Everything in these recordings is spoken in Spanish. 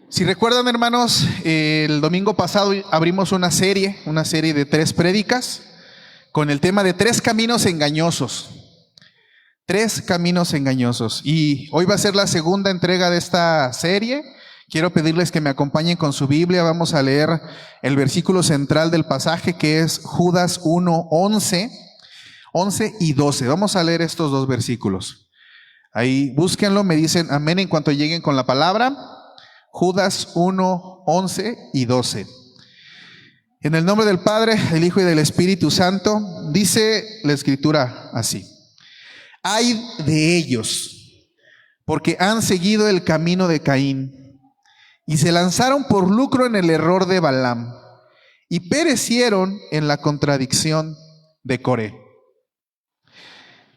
Si recuerdan, hermanos, el domingo pasado abrimos una serie de 3 prédicas con el tema de 3 caminos engañosos. 3 caminos engañosos. Y hoy va a ser la segunda entrega de esta serie. Quiero pedirles que me acompañen con su Biblia. Vamos a leer el versículo central del pasaje, que es Judas 1, 11 y 12. Vamos a leer estos 2 versículos. Ahí búsquenlo, me dicen amén en cuanto lleguen con la palabra. Judas 1, 11 y 12. En el nombre del Padre, del Hijo y del Espíritu Santo, dice la Escritura así: Ay de ellos, porque han seguido el camino de Caín, y se lanzaron por lucro en el error de Balaam, y perecieron en la contradicción de Coré.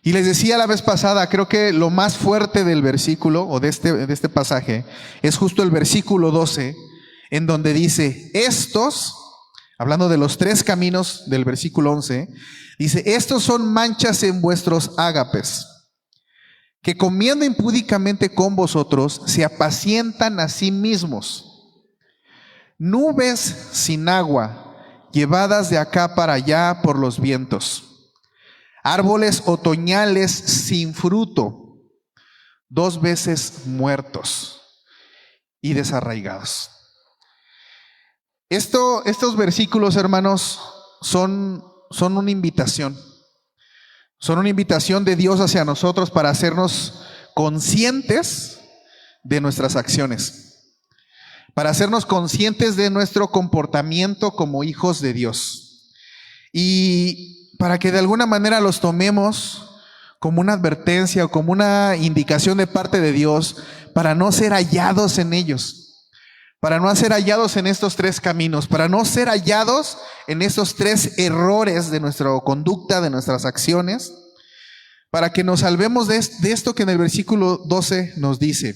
Y les decía la vez pasada, creo que lo más fuerte del versículo, o de este pasaje, es justo el versículo 12, en donde dice, estos, hablando de los 3 caminos del versículo 11, dice, estos son manchas en vuestros ágapes, que comiendo impúdicamente con vosotros, se apacientan a sí mismos. Nubes sin agua, llevadas de acá para allá por los vientos. Árboles otoñales sin fruto, 2 veces muertos y desarraigados. Estos versículos, hermanos, son una invitación. Son una invitación de Dios hacia nosotros para hacernos conscientes de nuestras acciones, para hacernos conscientes de nuestro comportamiento como hijos de Dios. Y para que de alguna manera los tomemos como una advertencia o como una indicación de parte de Dios para no ser hallados en ellos, para no ser hallados en estos 3 caminos, para no ser hallados en estos 3 errores de nuestra conducta, de nuestras acciones, para que nos salvemos de esto que en el versículo 12 nos dice,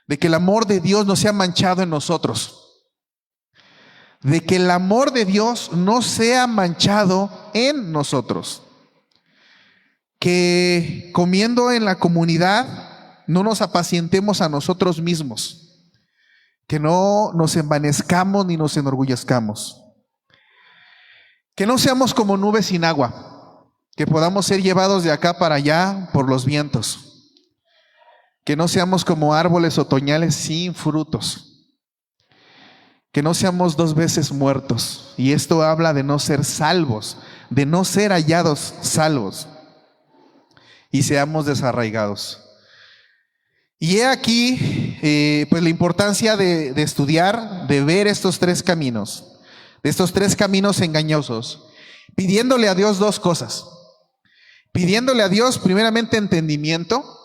de que el amor de Dios no sea manchado en nosotros. De que el amor de Dios no sea manchado en nosotros. Que comiendo en la comunidad no nos apacientemos a nosotros mismos. Que no nos envanezcamos ni nos enorgullezcamos. Que no seamos como nubes sin agua. Que podamos ser llevados de acá para allá por los vientos. Que no seamos como árboles otoñales sin frutos. Que no seamos 2 veces muertos. Y esto habla de no ser salvos, de no ser hallados salvos. Y seamos desarraigados. Y he aquí, pues la importancia de estudiar, de ver estos 3 caminos, de estos 3 caminos engañosos, pidiéndole a Dios 2 cosas. Pidiéndole a Dios primeramente entendimiento,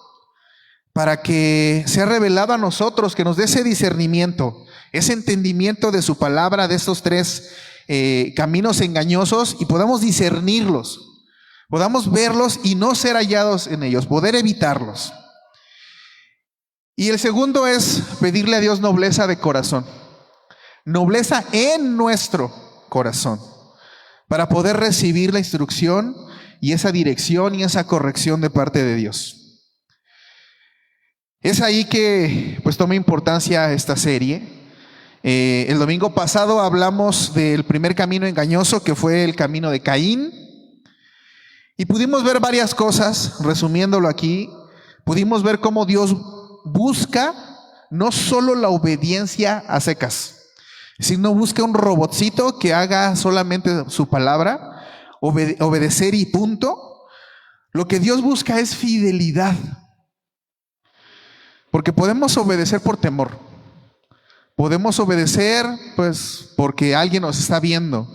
para que sea revelado a nosotros, que nos dé ese discernimiento, ese entendimiento de su palabra, de estos 3 caminos engañosos, y podamos discernirlos, podamos verlos y no ser hallados en ellos, poder evitarlos. Y el segundo es pedirle a Dios nobleza de corazón, nobleza en nuestro corazón, para poder recibir la instrucción y esa dirección y esa corrección de parte de Dios. Es ahí que pues toma importancia esta serie. El domingo pasado hablamos del primer camino engañoso, que fue el camino de Caín, y pudimos ver varias cosas. Resumiéndolo aquí, pudimos ver cómo Dios busca no solo la obediencia a secas, sino busca un robotcito que haga solamente su palabra, obedecer y punto. Lo que Dios busca es fidelidad. Porque podemos obedecer por temor. Podemos obedecer pues porque alguien nos está viendo.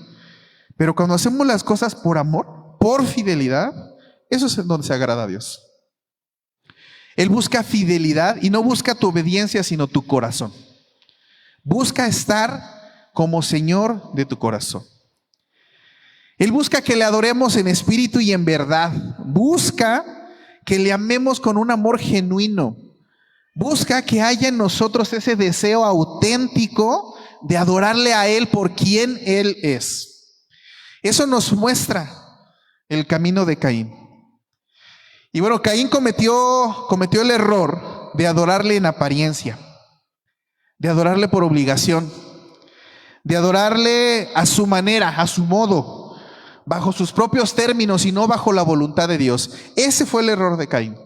Pero cuando hacemos las cosas por amor, por fidelidad, eso es en donde se agrada a Dios. Él busca fidelidad y no busca tu obediencia, sino tu corazón. Busca estar como Señor de tu corazón. Él busca que le adoremos en espíritu y en verdad. Busca que le amemos con un amor genuino. Busca que haya en nosotros ese deseo auténtico de adorarle a Él por quien Él es. Eso nos muestra el camino de Caín. Y bueno, Caín cometió el error de adorarle en apariencia. de adorarle por obligación, de adorarle a su manera, a su modo, bajo sus propios términos y no bajo la voluntad de Dios. Ese fue el error de Caín.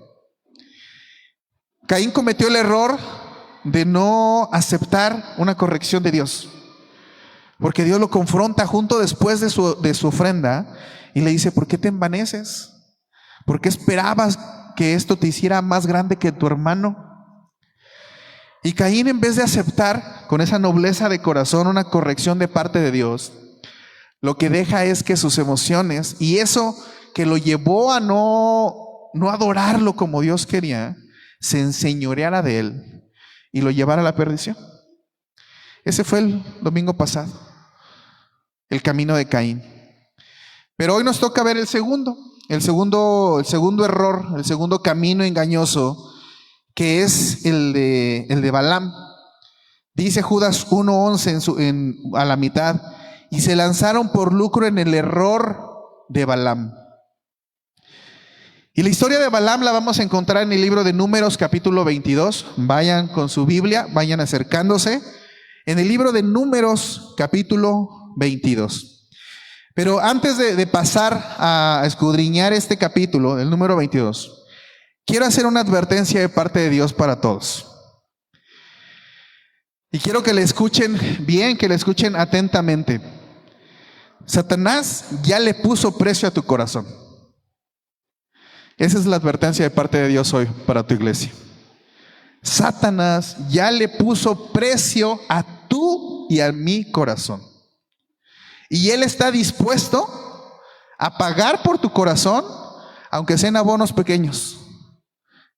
Caín cometió el error de no aceptar una corrección de Dios, porque Dios lo confronta junto después de su ofrenda y le dice: ¿por qué te envaneces? ¿Por qué esperabas que esto te hiciera más grande que tu hermano? Y Caín, en vez de aceptar con esa nobleza de corazón una corrección de parte de Dios, lo que deja es que sus emociones y eso que lo llevó a no adorarlo como Dios quería, se enseñoreara de él y lo llevara a la perdición. Ese fue el domingo pasado, el camino de Caín. Pero hoy nos toca ver el segundo error, el segundo camino engañoso, que es el de Balaam. Dice Judas 1:11 a la mitad: y se lanzaron por lucro en el error de Balaam. Y la historia de Balaam la vamos a encontrar en el libro de Números capítulo 22. Vayan con su Biblia, vayan acercándose. En el libro de Números capítulo 22. Pero antes de pasar a escudriñar este capítulo, el número 22, quiero hacer una advertencia de parte de Dios para todos. Y quiero que le escuchen bien, que le escuchen atentamente. Satanás ya le puso precio a tu corazón. Esa es la advertencia de parte de Dios hoy para tu iglesia. Satanás ya le puso precio a tu y a mi corazón. Y él está dispuesto a pagar por tu corazón, aunque sean abonos pequeños.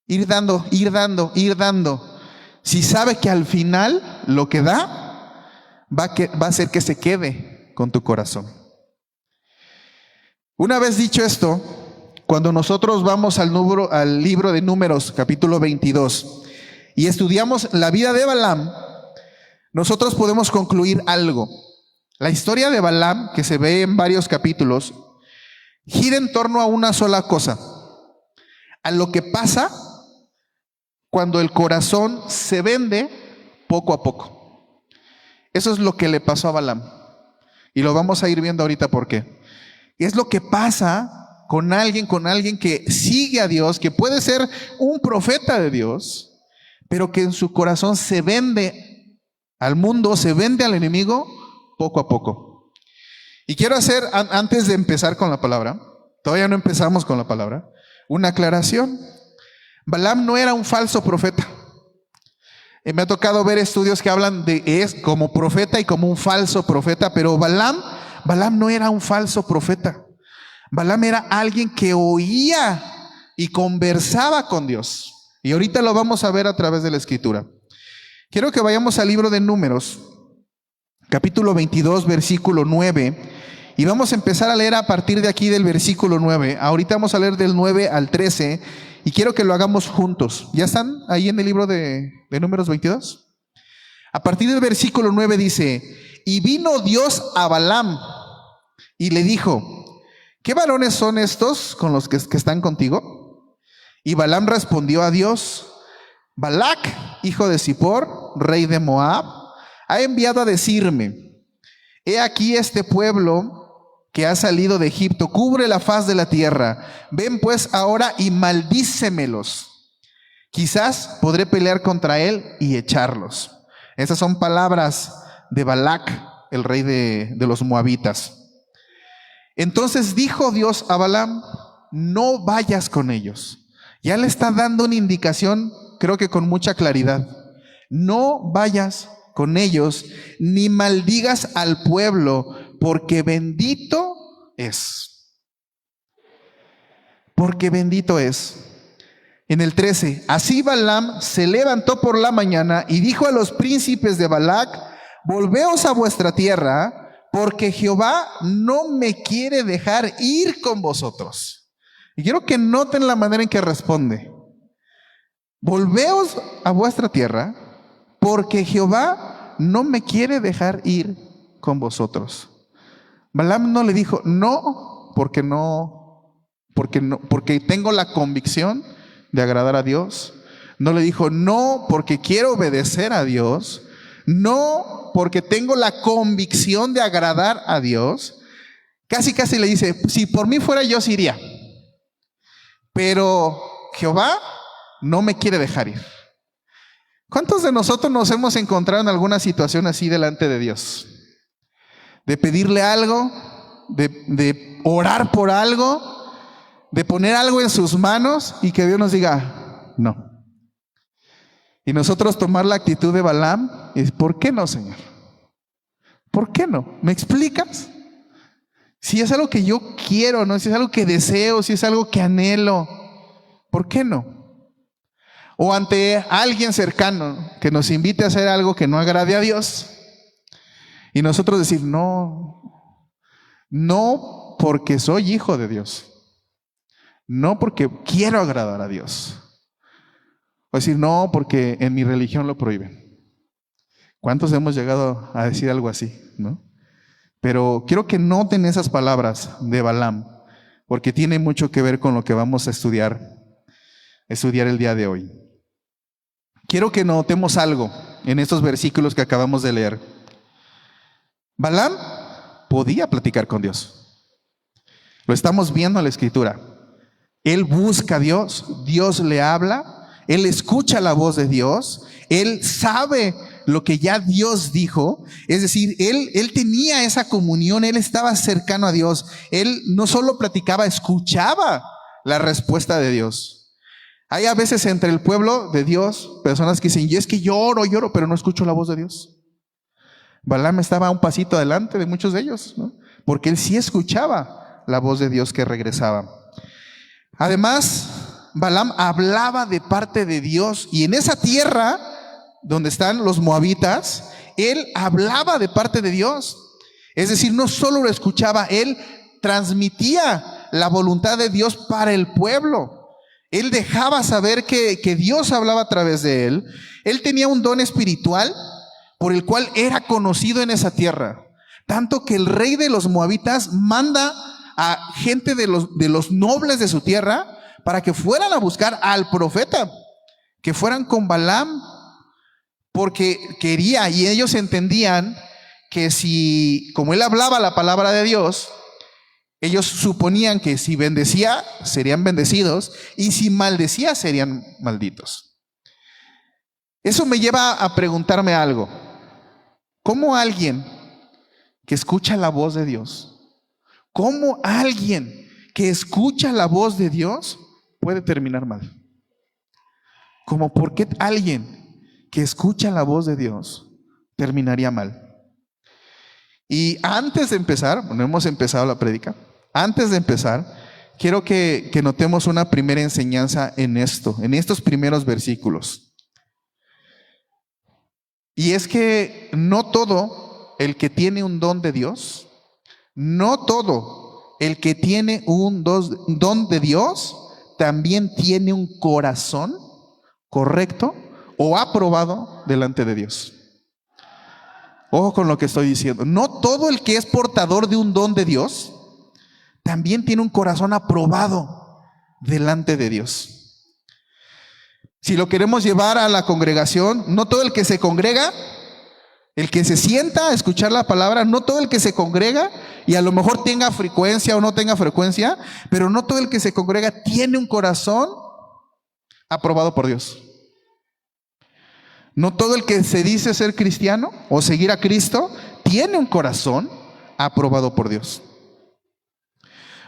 Ir dando. Si sabe que al final lo que da va a hacer que se quede con tu corazón. Una vez dicho esto, cuando nosotros vamos al libro de Números capítulo 22 y estudiamos la vida de Balaam, nosotros podemos concluir algo. La historia de Balaam, que se ve en varios capítulos, gira en torno a una sola cosa: a lo que pasa cuando el corazón se vende poco a poco. Eso es lo que le pasó a Balaam. Y lo vamos a ir viendo ahorita por qué. Es lo que pasa con alguien que sigue a Dios, que puede ser un profeta de Dios, pero que en su corazón se vende al mundo, se vende al enemigo poco a poco. Y quiero hacer, antes de empezar con la palabra, todavía no empezamos con la palabra, una aclaración. Balaam no era un falso profeta. Me ha tocado ver estudios que hablan de como profeta y como un falso profeta, pero Balaam no era un falso profeta. Balaam era alguien que oía y conversaba con Dios. Y ahorita lo vamos a ver a través de la escritura. Quiero que vayamos al libro de Números, capítulo 22, versículo 9. Y vamos a empezar a leer a partir de aquí del versículo 9. Ahorita vamos a leer del 9 al 13. Y quiero que lo hagamos juntos. ¿Ya están ahí en el libro de Números 22? A partir del versículo 9 dice: y vino Dios a Balaam y le dijo: ¿qué varones son estos con los que están contigo? Y Balaam respondió a Dios: Balac, hijo de Zippor, rey de Moab, ha enviado a decirme: he aquí este pueblo que ha salido de Egipto cubre la faz de la tierra. Ven pues ahora y maldícemelos. Quizás podré pelear contra él y echarlos. Esas son palabras de Balac, el rey de los moabitas. Entonces dijo Dios a Balaam: no vayas con ellos. Ya le está dando una indicación, creo que con mucha claridad. No vayas con ellos, ni maldigas al pueblo, porque bendito es. Porque bendito es. En el 13, así Balaam se levantó por la mañana y dijo a los príncipes de Balac: volveos a vuestra tierra, porque Jehová no me quiere dejar ir con vosotros. Y quiero que noten la manera en que responde: volveos a vuestra tierra, porque Jehová no me quiere dejar ir con vosotros. Balaam no le dijo porque tengo la convicción de agradar a Dios. No le dijo no porque quiero obedecer a Dios. no porque tengo la convicción de agradar a Dios. Casi le dice, si por mí fuera yo sí iría, pero Jehová no me quiere dejar ir. ¿Cuántos de nosotros nos hemos encontrado en alguna situación así delante de Dios? De pedirle algo, de orar por algo, de poner algo en sus manos y que Dios nos diga, no. Y nosotros tomar la actitud de Balaam y decir, ¿por qué no, Señor? ¿Por qué no? ¿Me explicas? Si es algo que yo quiero, ¿no? Si es algo que deseo, si es algo que anhelo, ¿por qué no? O ante alguien cercano que nos invite a hacer algo que no agrade a Dios y nosotros decir, no porque soy hijo de Dios, no porque quiero agradar a Dios, o decir, no porque en mi religión lo prohíben. ¿Cuántos hemos llegado a decir algo así, no? Pero quiero que noten esas palabras de Balaam, porque tiene mucho que ver con lo que vamos a estudiar el día de hoy. Quiero que notemos algo en estos versículos que acabamos de leer. Balaam podía platicar con Dios. Lo estamos viendo en la Escritura. Él busca a Dios, Dios le habla, él escucha la voz de Dios, él sabe lo que ya Dios dijo. Es decir, él tenía esa comunión, él estaba cercano a Dios. Él no solo platicaba, escuchaba la respuesta de Dios. Hay a veces entre el pueblo de Dios personas que dicen, y es que lloro, pero no escucho la voz de Dios. Balaam estaba un pasito adelante de muchos de ellos, ¿no? Porque él sí escuchaba la voz de Dios que regresaba. Además, Balaam hablaba de parte de Dios, y en esa tierra donde están los moabitas, él hablaba de parte de Dios. Es decir, no solo lo escuchaba, él transmitía la voluntad de Dios para el pueblo. Él dejaba saber que Dios hablaba a través de él. Él tenía un don espiritual por el cual era conocido en esa tierra. Tanto que el rey de los moabitas manda a gente de los nobles de su tierra para que fueran a buscar al profeta, que fueran con Balaam, porque quería, y ellos entendían que si, como él hablaba la palabra de Dios, ellos suponían que si bendecía, serían bendecidos, y si maldecía, serían malditos. Eso me lleva a preguntarme algo. ¿Cómo alguien que escucha la voz de Dios, cómo alguien que escucha la voz de Dios puede terminar mal? ¿Cómo por qué alguien que escucha la voz de Dios terminaría mal? Y antes de empezar, no hemos empezado la prédica, antes de empezar, quiero que notemos una primera enseñanza en estos primeros versículos. Y es que no todo el que tiene un don de Dios, no todo el que tiene un don de Dios, también tiene un corazón correcto o aprobado delante de Dios. Ojo con lo que estoy diciendo. No todo el que es portador de un don de Dios también tiene un corazón aprobado delante de Dios. Si lo queremos llevar a la congregación, no todo el que se congrega, el que se sienta a escuchar la palabra, no todo el que se congrega, y a lo mejor tenga frecuencia o no tenga frecuencia, pero no todo el que se congrega tiene un corazón aprobado por Dios. No todo el que se dice ser cristiano o seguir a Cristo tiene un corazón aprobado por Dios.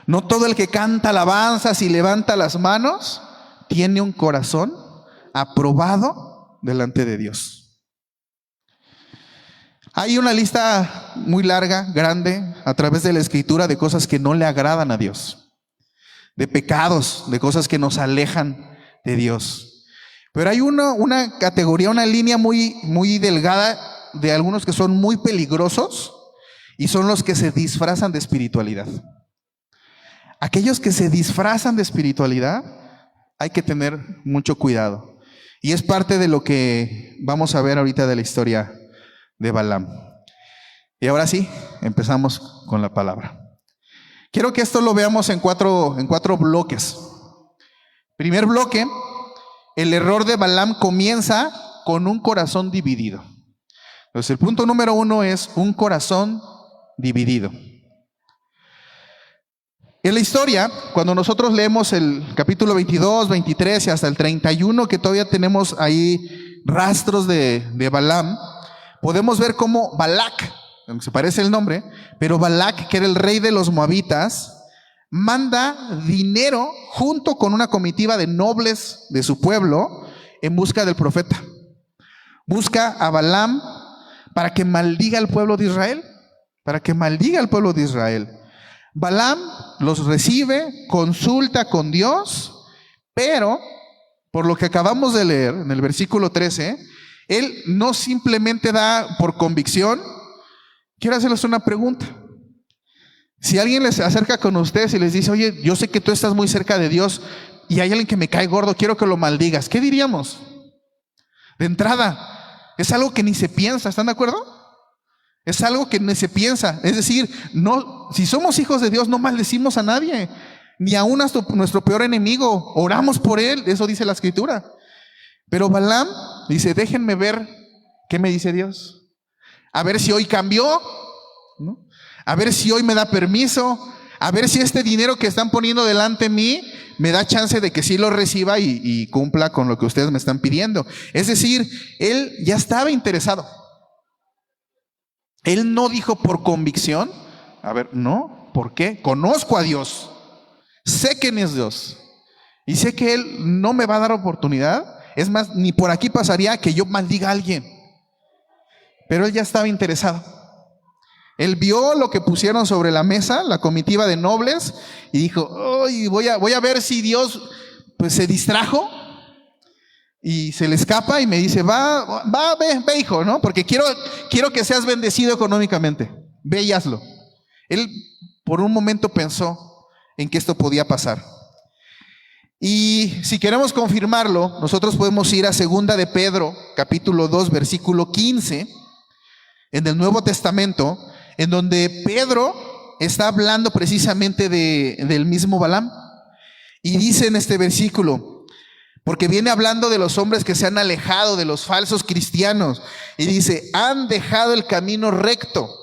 No todo el que canta alabanzas y levanta las manos tiene un corazón aprobado delante de Dios. Hay una lista muy larga, grande, a través de la Escritura de cosas que no le agradan a Dios, de pecados, de cosas que nos alejan de Dios. Pero hay una categoría, una línea muy delgada de algunos que son muy peligrosos, y son los que se disfrazan de espiritualidad. Aquellos que se disfrazan de espiritualidad, hay que tener mucho cuidado. Y es parte de lo que vamos a ver ahorita de la historia de Balaam. Y ahora sí, empezamos con la palabra. Quiero que esto lo veamos en cuatro bloques. Primer bloque, el error de Balaam comienza con un corazón dividido. Entonces, el punto número 1 es un corazón dividido. En la historia, cuando nosotros leemos el capítulo 22, 23 y hasta el 31, que todavía tenemos ahí rastros de Balaam, podemos ver cómo Balac, se parece el nombre, pero Balac, que era el rey de los moabitas, manda dinero junto con una comitiva de nobles de su pueblo en busca del profeta. Busca a Balaam para que maldiga al pueblo de Israel, para que maldiga al pueblo de Israel. Balaam los recibe, consulta con Dios, pero por lo que acabamos de leer en el versículo 13, él no simplemente da por convicción. Quiero hacerles una pregunta. Si alguien les acerca con ustedes y les dice, oye, yo sé que tú estás muy cerca de Dios y hay alguien que me cae gordo, quiero que lo maldigas, ¿qué diríamos? De entrada, es algo que ni se piensa, ¿están de acuerdo? Es algo que ni se piensa. Es decir, no, si somos hijos de Dios, no maldecimos a nadie, ni aún a nuestro peor enemigo. Oramos por él, eso dice la Escritura. Pero Balaam dice, déjenme ver qué me dice Dios. A ver si hoy cambió, ¿no? A ver si hoy me da permiso. A ver si este dinero que están poniendo delante de mí me da chance de que sí lo reciba y cumpla con lo que ustedes me están pidiendo. Es decir, él ya estaba interesado. Él no dijo por convicción, a ver, no, ¿por qué? Conozco a Dios, sé quién es Dios y sé que Él no me va a dar oportunidad. Es más, ni por aquí pasaría que yo maldiga a alguien. Pero él ya estaba interesado. Él vio lo que pusieron sobre la mesa, la comitiva de nobles, y dijo, oh, voy a ver si Dios pues se distrajo y se le escapa y me dice, ve hijo, ¿no? Porque quiero que seas bendecido económicamente. Ve y hazlo. Él por un momento pensó en que esto podía pasar. Y si queremos confirmarlo, nosotros podemos ir a 2 de Pedro, capítulo 2, versículo 15, en el Nuevo Testamento, en donde Pedro está hablando precisamente del mismo Balaam. Y dice en este versículo, porque viene hablando de los hombres que se han alejado de los falsos cristianos, y dice, han dejado el camino recto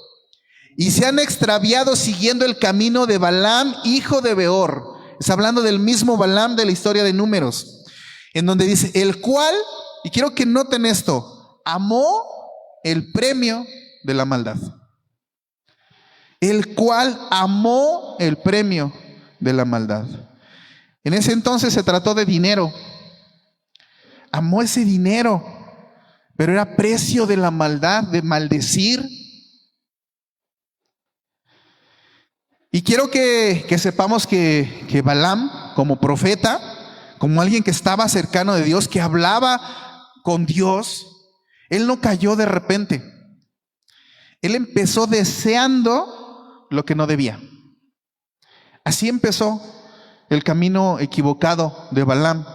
y se han extraviado siguiendo el camino de Balaam, hijo de Beor. Está hablando del mismo Balaam de la historia de Números, en donde dice, el cual, y quiero que noten esto, amó el premio de la maldad. El cual amó el premio de la maldad. En ese entonces se trató de dinero. Amó ese dinero, pero era precio de la maldad, de maldecir. Y quiero que sepamos que Balaam, como profeta, como alguien que estaba cercano de Dios, que hablaba con Dios, él no cayó de repente. Él empezó deseando lo que no debía. Así empezó el camino equivocado de Balaam,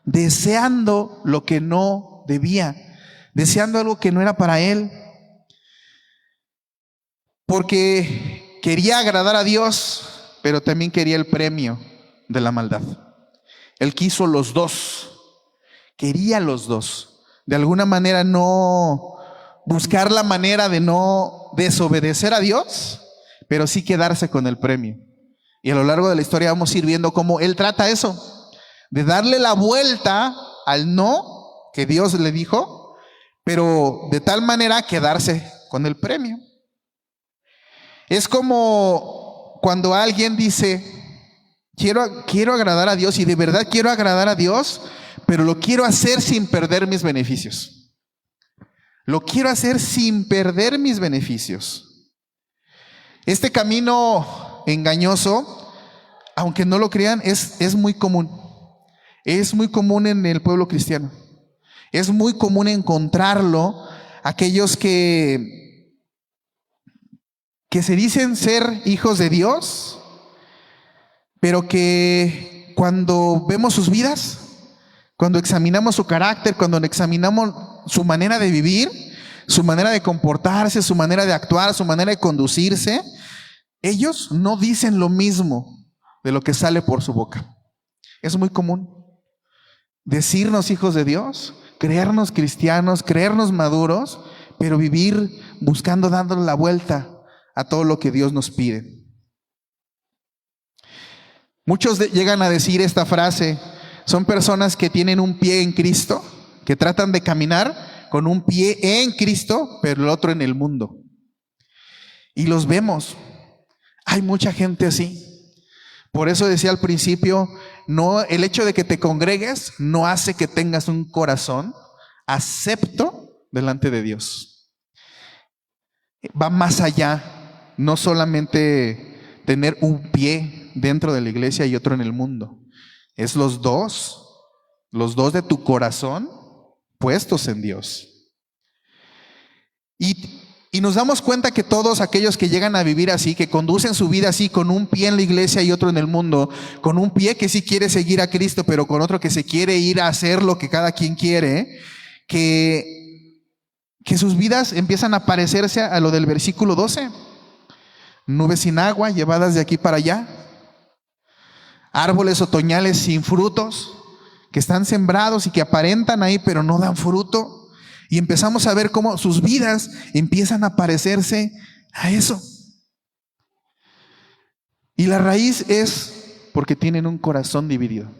deseando lo que no debía, deseando algo que no era para él, porque quería agradar a Dios, pero también quería el premio de la maldad. Él quiso los dos, quería los dos. De alguna manera no buscar la manera de no desobedecer a Dios, pero sí quedarse con el premio. Y a lo largo de la historia vamos a ir viendo cómo él trata eso, de darle la vuelta al no que Dios le dijo, pero de tal manera quedarse con el premio. Es como cuando alguien dice, quiero agradar a Dios y de verdad quiero agradar a Dios, pero lo quiero hacer sin perder mis beneficios. Lo quiero hacer sin perder mis beneficios. Este camino engañoso, aunque no lo crean, es muy común. Es muy común en el pueblo cristiano. Es muy común encontrarlo aquellos que se dicen ser hijos de Dios, pero que cuando vemos sus vidas, cuando examinamos su carácter, cuando examinamos su manera de vivir, su manera de comportarse, su manera de actuar, su manera de conducirse, ellos no dicen lo mismo de lo que sale por su boca. Es muy común decirnos hijos de Dios, creernos cristianos, creernos maduros, pero vivir buscando, dándole la vuelta a todo lo que Dios nos pide. Muchos llegan a decir esta frase, son personas que tienen un pie en Cristo, que tratan de caminar con un pie en Cristo, pero el otro en el mundo. Y los vemos, hay mucha gente así. Por eso decía al principio, no, el hecho de que te congregues no hace que tengas un corazón acepto delante de Dios. Va más allá, no solamente tener un pie dentro de la iglesia y otro en el mundo. Es los dos de tu corazón puestos en Dios. Y nos damos cuenta que todos aquellos que llegan a vivir así, que conducen su vida así, con un pie en la iglesia y otro en el mundo, con un pie que sí quiere seguir a Cristo, pero con otro que se quiere ir a hacer lo que cada quien quiere, que sus vidas empiezan a parecerse a lo del versículo 12. Nubes sin agua llevadas de aquí para allá, árboles otoñales sin frutos, que están sembrados y que aparentan ahí, pero no dan fruto. Y empezamos a ver cómo sus vidas empiezan a parecerse a eso. Y la raíz es porque tienen un corazón dividido.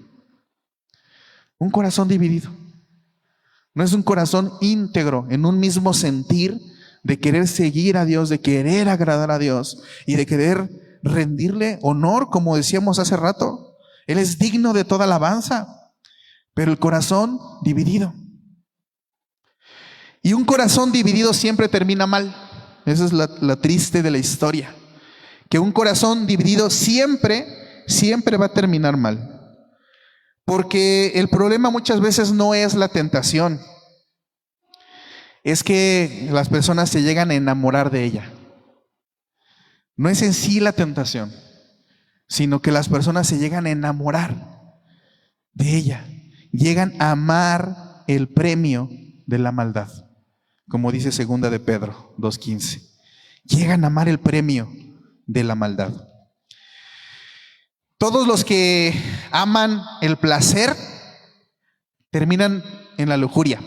Un corazón dividido. No es un corazón íntegro, en un mismo sentir de querer seguir a Dios, de querer agradar a Dios y de querer rendirle honor, como decíamos hace rato. Él es digno de toda alabanza, pero el corazón dividido. Y un corazón dividido siempre termina mal. Esa es la triste de la historia. Que un corazón dividido siempre va a terminar mal. Porque el problema muchas veces no es la tentación. Es que las personas se llegan a enamorar de ella. No es en sí la tentación, sino que las personas se llegan a enamorar de ella. Llegan a amar el premio de la maldad. Como dice segunda de Pedro 2:15. Llegan a amar el premio de la maldad. Todos los que aman el placer terminan en la lujuria.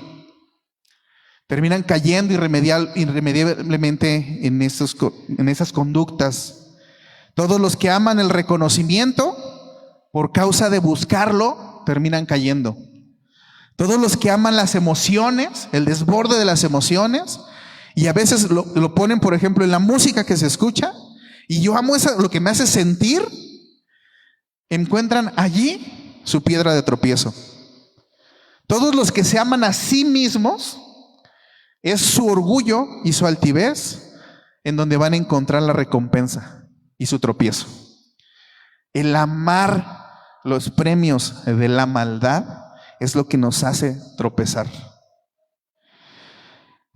Terminan cayendo irremediablemente en esas conductas. Todos los que aman el reconocimiento, por causa de buscarlo, terminan cayendo. Todos los que aman las emociones, el desborde de las emociones, y a veces lo ponen, por ejemplo, en la música que se escucha, y yo amo lo que me hace sentir, encuentran allí su piedra de tropiezo. Todos los que se aman a sí mismos, es su orgullo y su altivez en donde van a encontrar la recompensa y su tropiezo. El amar los premios de la maldad es lo que nos hace tropezar.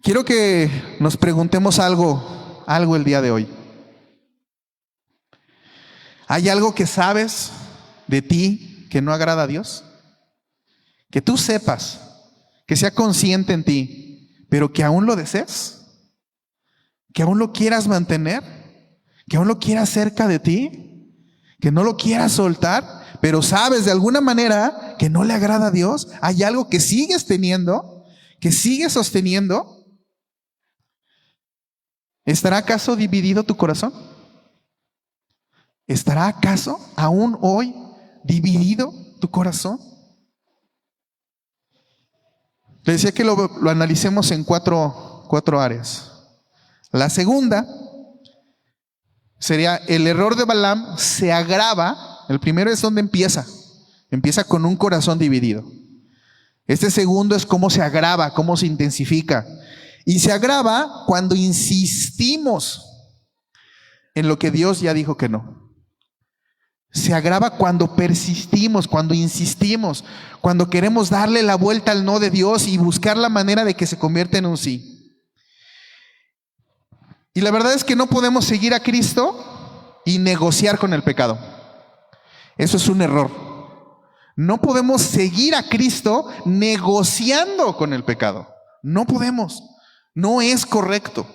Quiero que nos preguntemos algo el día de hoy. ¿Hay algo que sabes de ti que no agrada a Dios? Que tú sepas, que sea consciente en ti, pero que aún lo desees, que aún lo quieras mantener, que aún lo quieras cerca de ti, que no lo quieras soltar, pero sabes de alguna manera que no le agrada a Dios. Hay algo que sigues teniendo, que sigues sosteniendo. ¿Estará acaso dividido tu corazón? ¿Estará acaso aún hoy dividido tu corazón? Le decía que lo analicemos en cuatro áreas. La segunda sería el error de Balaam se agrava. El primero es donde empieza con un corazón dividido. Este segundo es cómo se agrava, cómo se intensifica. Y se agrava cuando insistimos en lo que Dios ya dijo que no. Se agrava cuando persistimos, cuando insistimos, cuando queremos darle la vuelta al no de Dios y buscar la manera de que se convierta en un sí. Y la verdad es que no podemos seguir a Cristo y negociar con el pecado. Eso es un error. No podemos seguir a Cristo negociando con el pecado. No podemos. No es correcto.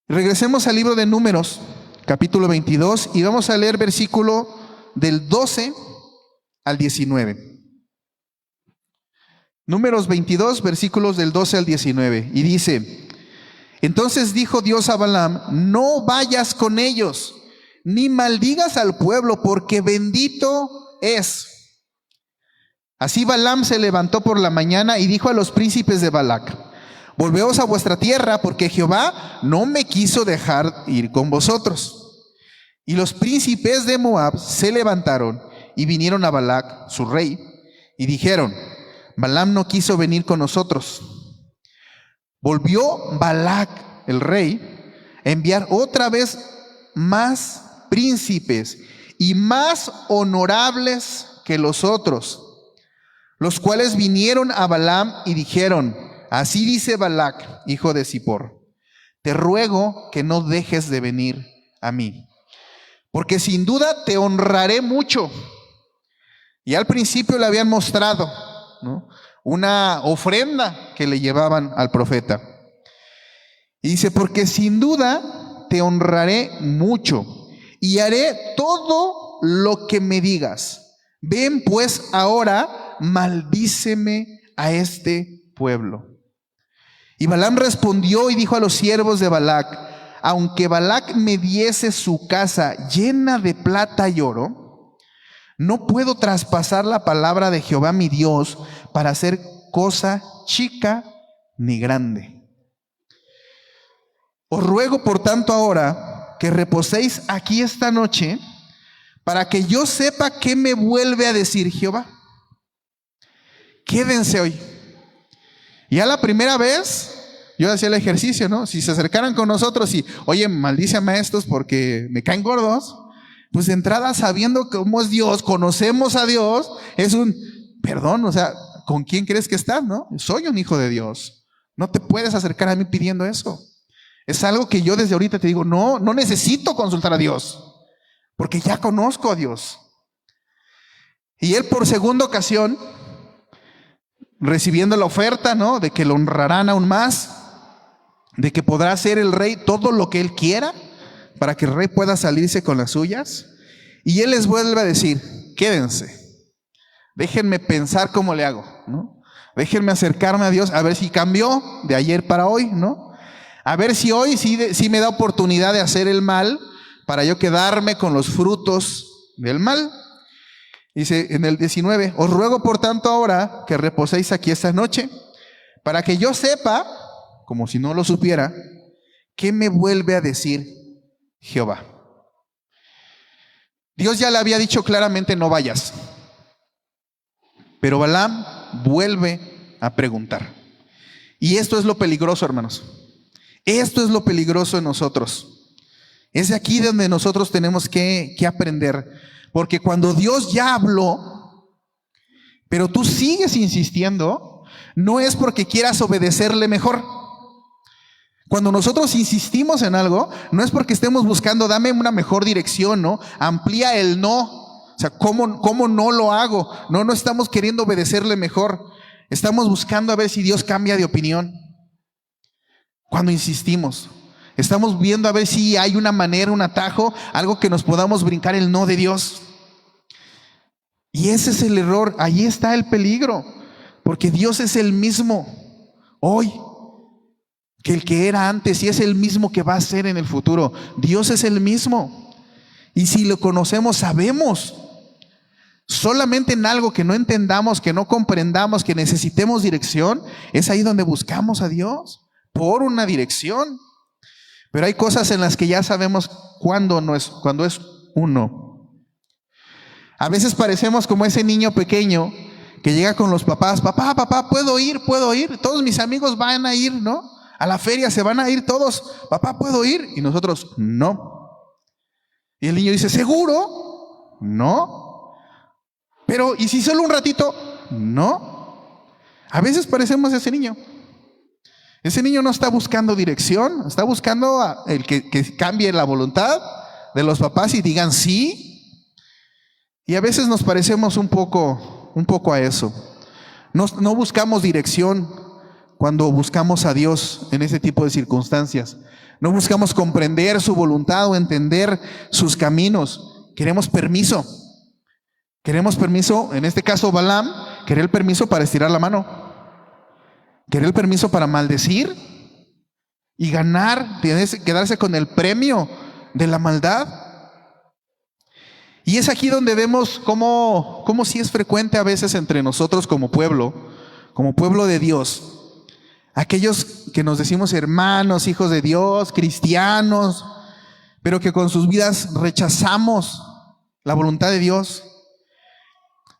Regresemos al libro de Números, capítulo 22, y vamos a leer versículo del 12 al 19. Números 22, versículos del 12 al 19. Y dice: entonces dijo Dios a Balaam: no vayas con ellos, ni maldigas al pueblo, porque bendito es. Así Balaam se levantó por la mañana y dijo a los príncipes de Balac: volveos a vuestra tierra, porque Jehová no me quiso dejar ir con vosotros. Y los príncipes de Moab se levantaron y vinieron a Balac, su rey, y dijeron: Balaam no quiso venir con nosotros. Volvió Balac, el rey, a enviar otra vez más príncipes y más honorables que los otros, los cuales vinieron a Balaam y dijeron: así dice Balac, hijo de Zippor, te ruego que no dejes de venir a mí, porque sin duda te honraré mucho. Y al principio le habían mostrado, ¿no?, una ofrenda que le llevaban al profeta. Y dice: porque sin duda te honraré mucho y haré todo lo que me digas. Ven pues ahora, maldíceme a este pueblo. Y Balaam respondió y dijo a los siervos de Balac: aunque Balac me diese su casa llena de plata y oro, no puedo traspasar la palabra de Jehová mi Dios para hacer cosa chica ni grande. Os ruego por tanto ahora que reposéis aquí esta noche, para que yo sepa qué me vuelve a decir Jehová. Quédense hoy. Ya la primera vez yo hacía el ejercicio, ¿no? Si se acercaran con nosotros y: oye, maldíceme a estos porque me caen gordos, pues de entrada, sabiendo cómo es Dios, conocemos a Dios, es un perdón, o sea, ¿con quién crees que estás, no? Soy un hijo de Dios. No te puedes acercar a mí pidiendo eso. Es algo que yo desde ahorita te digo: no necesito consultar a Dios, porque ya conozco a Dios. Y él, por segunda ocasión, recibiendo la oferta, ¿no?, de que lo honrarán aún más, de que podrá hacer el rey todo lo que él quiera para que el rey pueda salirse con las suyas. Y él les vuelve a decir: quédense, déjenme pensar cómo le hago, ¿no? Déjenme acercarme a Dios, a ver si cambió de ayer para hoy, ¿no? A ver si hoy sí me da oportunidad de hacer el mal, para yo quedarme con los frutos del mal. Dice en el 19: os ruego por tanto ahora que reposéis aquí esta noche, para que yo sepa, como si no lo supiera, qué me vuelve a decir Jehová. Dios ya le había dicho claramente: no vayas. Pero Balaam vuelve a preguntar. Y esto es lo peligroso, hermanos. Esto es lo peligroso en nosotros. Es de aquí donde nosotros tenemos que aprender. Porque cuando Dios ya habló, pero tú sigues insistiendo, no es porque quieras obedecerle mejor. Cuando nosotros insistimos en algo, no es porque estemos buscando: dame una mejor dirección, ¿no? Amplía el no. O sea, ¿cómo no lo hago? No estamos queriendo obedecerle mejor. Estamos buscando a ver si Dios cambia de opinión. Cuando insistimos, estamos viendo a ver si hay una manera, un atajo, algo que nos podamos brincar el no de Dios. Y ese es el error, ahí está el peligro, porque Dios es el mismo hoy que el que era antes, y es el mismo que va a ser en el futuro. Dios es el mismo, y si lo conocemos, sabemos. Solamente en algo que no entendamos, que no comprendamos, que necesitemos dirección, es ahí donde buscamos a Dios por una dirección. Pero hay cosas en las que ya sabemos cuándo es uno. A veces parecemos como ese niño pequeño que llega con los papás: papá, ¿puedo ir? Todos mis amigos van a ir, ¿no? A la feria se van a ir todos. Papá, ¿puedo ir? Y nosotros: no. Y el niño dice: ¿seguro? No. Pero, ¿y si solo un ratito? No. A veces parecemos ese niño. Ese niño no está buscando dirección, está buscando el que cambie la voluntad de los papás y digan sí. Y a veces nos parecemos un poco a eso. No buscamos dirección cuando buscamos a Dios en ese tipo de circunstancias. No buscamos comprender su voluntad o entender sus caminos. Queremos permiso. En este caso Balaam, quería el permiso para estirar la mano. ¿Querer el permiso para maldecir y ganar, quedarse con el premio de la maldad? Y es aquí donde vemos cómo sí es frecuente a veces entre nosotros como pueblo de Dios, aquellos que nos decimos hermanos, hijos de Dios, cristianos, pero que con sus vidas rechazamos la voluntad de Dios.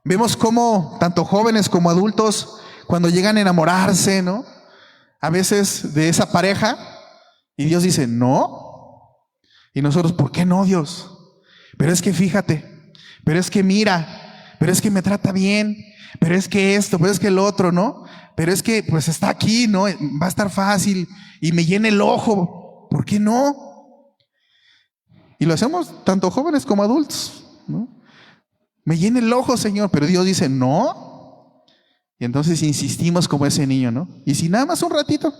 Vemos cómo tanto jóvenes como adultos, cuando llegan a enamorarse, ¿no?, a veces de esa pareja, y Dios dice, no. Y nosotros, ¿por qué no, Dios? Pero es que fíjate, pero es que mira, pero es que me trata bien, pero es que esto, pero es que el otro, ¿no? Pero es que pues está aquí, ¿no? Va a estar fácil y me llena el ojo, ¿por qué no? Y lo hacemos tanto jóvenes como adultos, ¿no? Me llena el ojo, Señor, pero Dios dice, no. Y entonces insistimos como ese niño, ¿no? Y si nada más un ratito,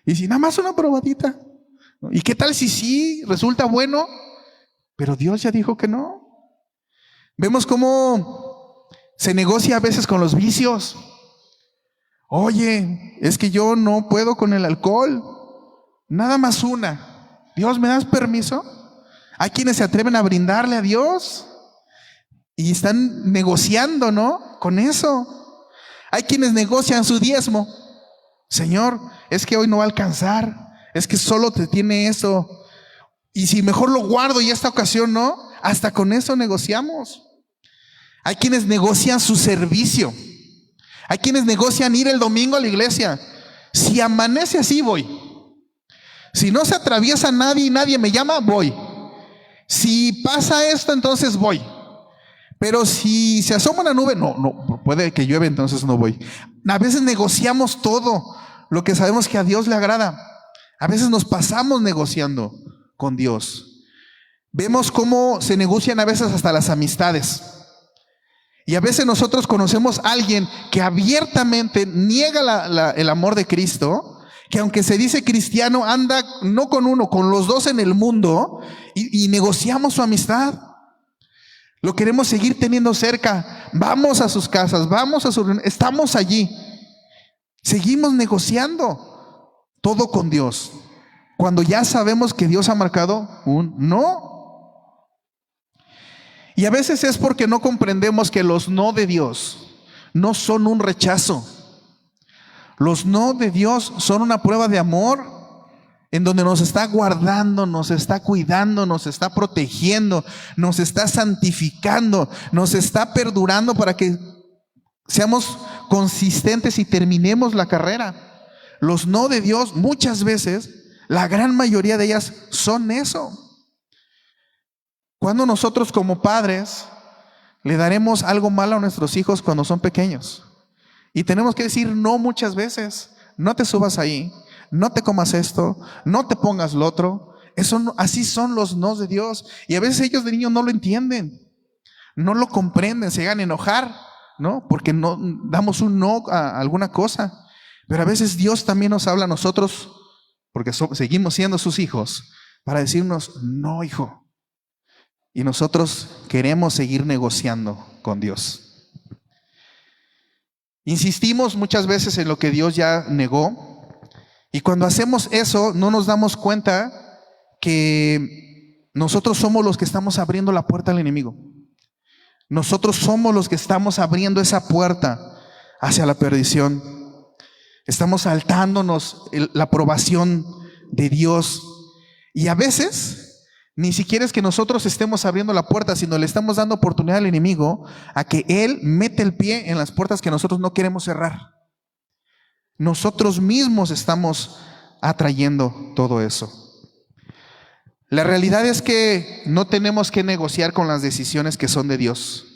y si nada más una probadita, ¿no? ¿Y qué tal si sí resulta bueno? Pero Dios ya dijo que no. Vemos cómo se negocia a veces con los vicios. Oye, es que yo no puedo con el alcohol, nada más una. Dios, ¿me das permiso? Hay quienes se atreven a brindarle a Dios y están negociando, ¿no?, con eso. Hay quienes negocian su diezmo. Señor, es que hoy no va a alcanzar, es que solo te tiene eso, y si mejor lo guardo y esta ocasión no, hasta con eso negociamos. Hay quienes negocian su servicio. Hay quienes negocian ir el domingo a la iglesia. Si amanece así, voy. Si no se atraviesa nadie y nadie me llama, voy. Si pasa esto, entonces voy. Pero si se asoma una nube, no, puede que llueve, entonces no voy. A veces negociamos todo lo que sabemos que a Dios le agrada. A veces nos pasamos negociando con Dios. Vemos cómo se negocian a veces hasta las amistades. Y a veces nosotros conocemos a alguien que abiertamente niega el amor de Cristo, que aunque se dice cristiano, anda no con uno, con los dos en el mundo, y negociamos su amistad. Lo queremos seguir teniendo cerca. Vamos a sus casas, vamos a sus reuniones, estamos allí. Seguimos negociando todo con Dios, cuando ya sabemos que Dios ha marcado un no. Y a veces es porque no comprendemos que los no de Dios no son un rechazo. Los no de Dios son una prueba de amor, en donde nos está guardando, nos está cuidando, nos está protegiendo, nos está santificando, nos está perdurando para que seamos consistentes y terminemos la carrera. Los no de Dios, muchas veces, la gran mayoría de ellas son eso. Cuando nosotros como padres le daremos algo malo a nuestros hijos cuando son pequeños, y tenemos que decir no muchas veces. No te subas ahí, no te comas esto, no te pongas lo otro. Así son los no de Dios. Y a veces ellos de niños no lo entienden, no lo comprenden, se llegan a enojar, ¿no? Porque no damos un no a alguna cosa. Pero a veces Dios también nos habla a nosotros, porque seguimos siendo sus hijos, para decirnos, no, hijo. Y nosotros queremos seguir negociando con Dios. Insistimos muchas veces en lo que Dios ya negó, y cuando hacemos eso no nos damos cuenta que nosotros somos los que estamos abriendo la puerta al enemigo. Nosotros somos los que estamos abriendo esa puerta hacia la perdición. Estamos saltándonos la aprobación de Dios, y a veces ni siquiera es que nosotros estemos abriendo la puerta, sino le estamos dando oportunidad al enemigo a que él mete el pie en las puertas que nosotros no queremos cerrar. Nosotros mismos estamos atrayendo todo eso. La realidad es que no tenemos que negociar con las decisiones que son de Dios,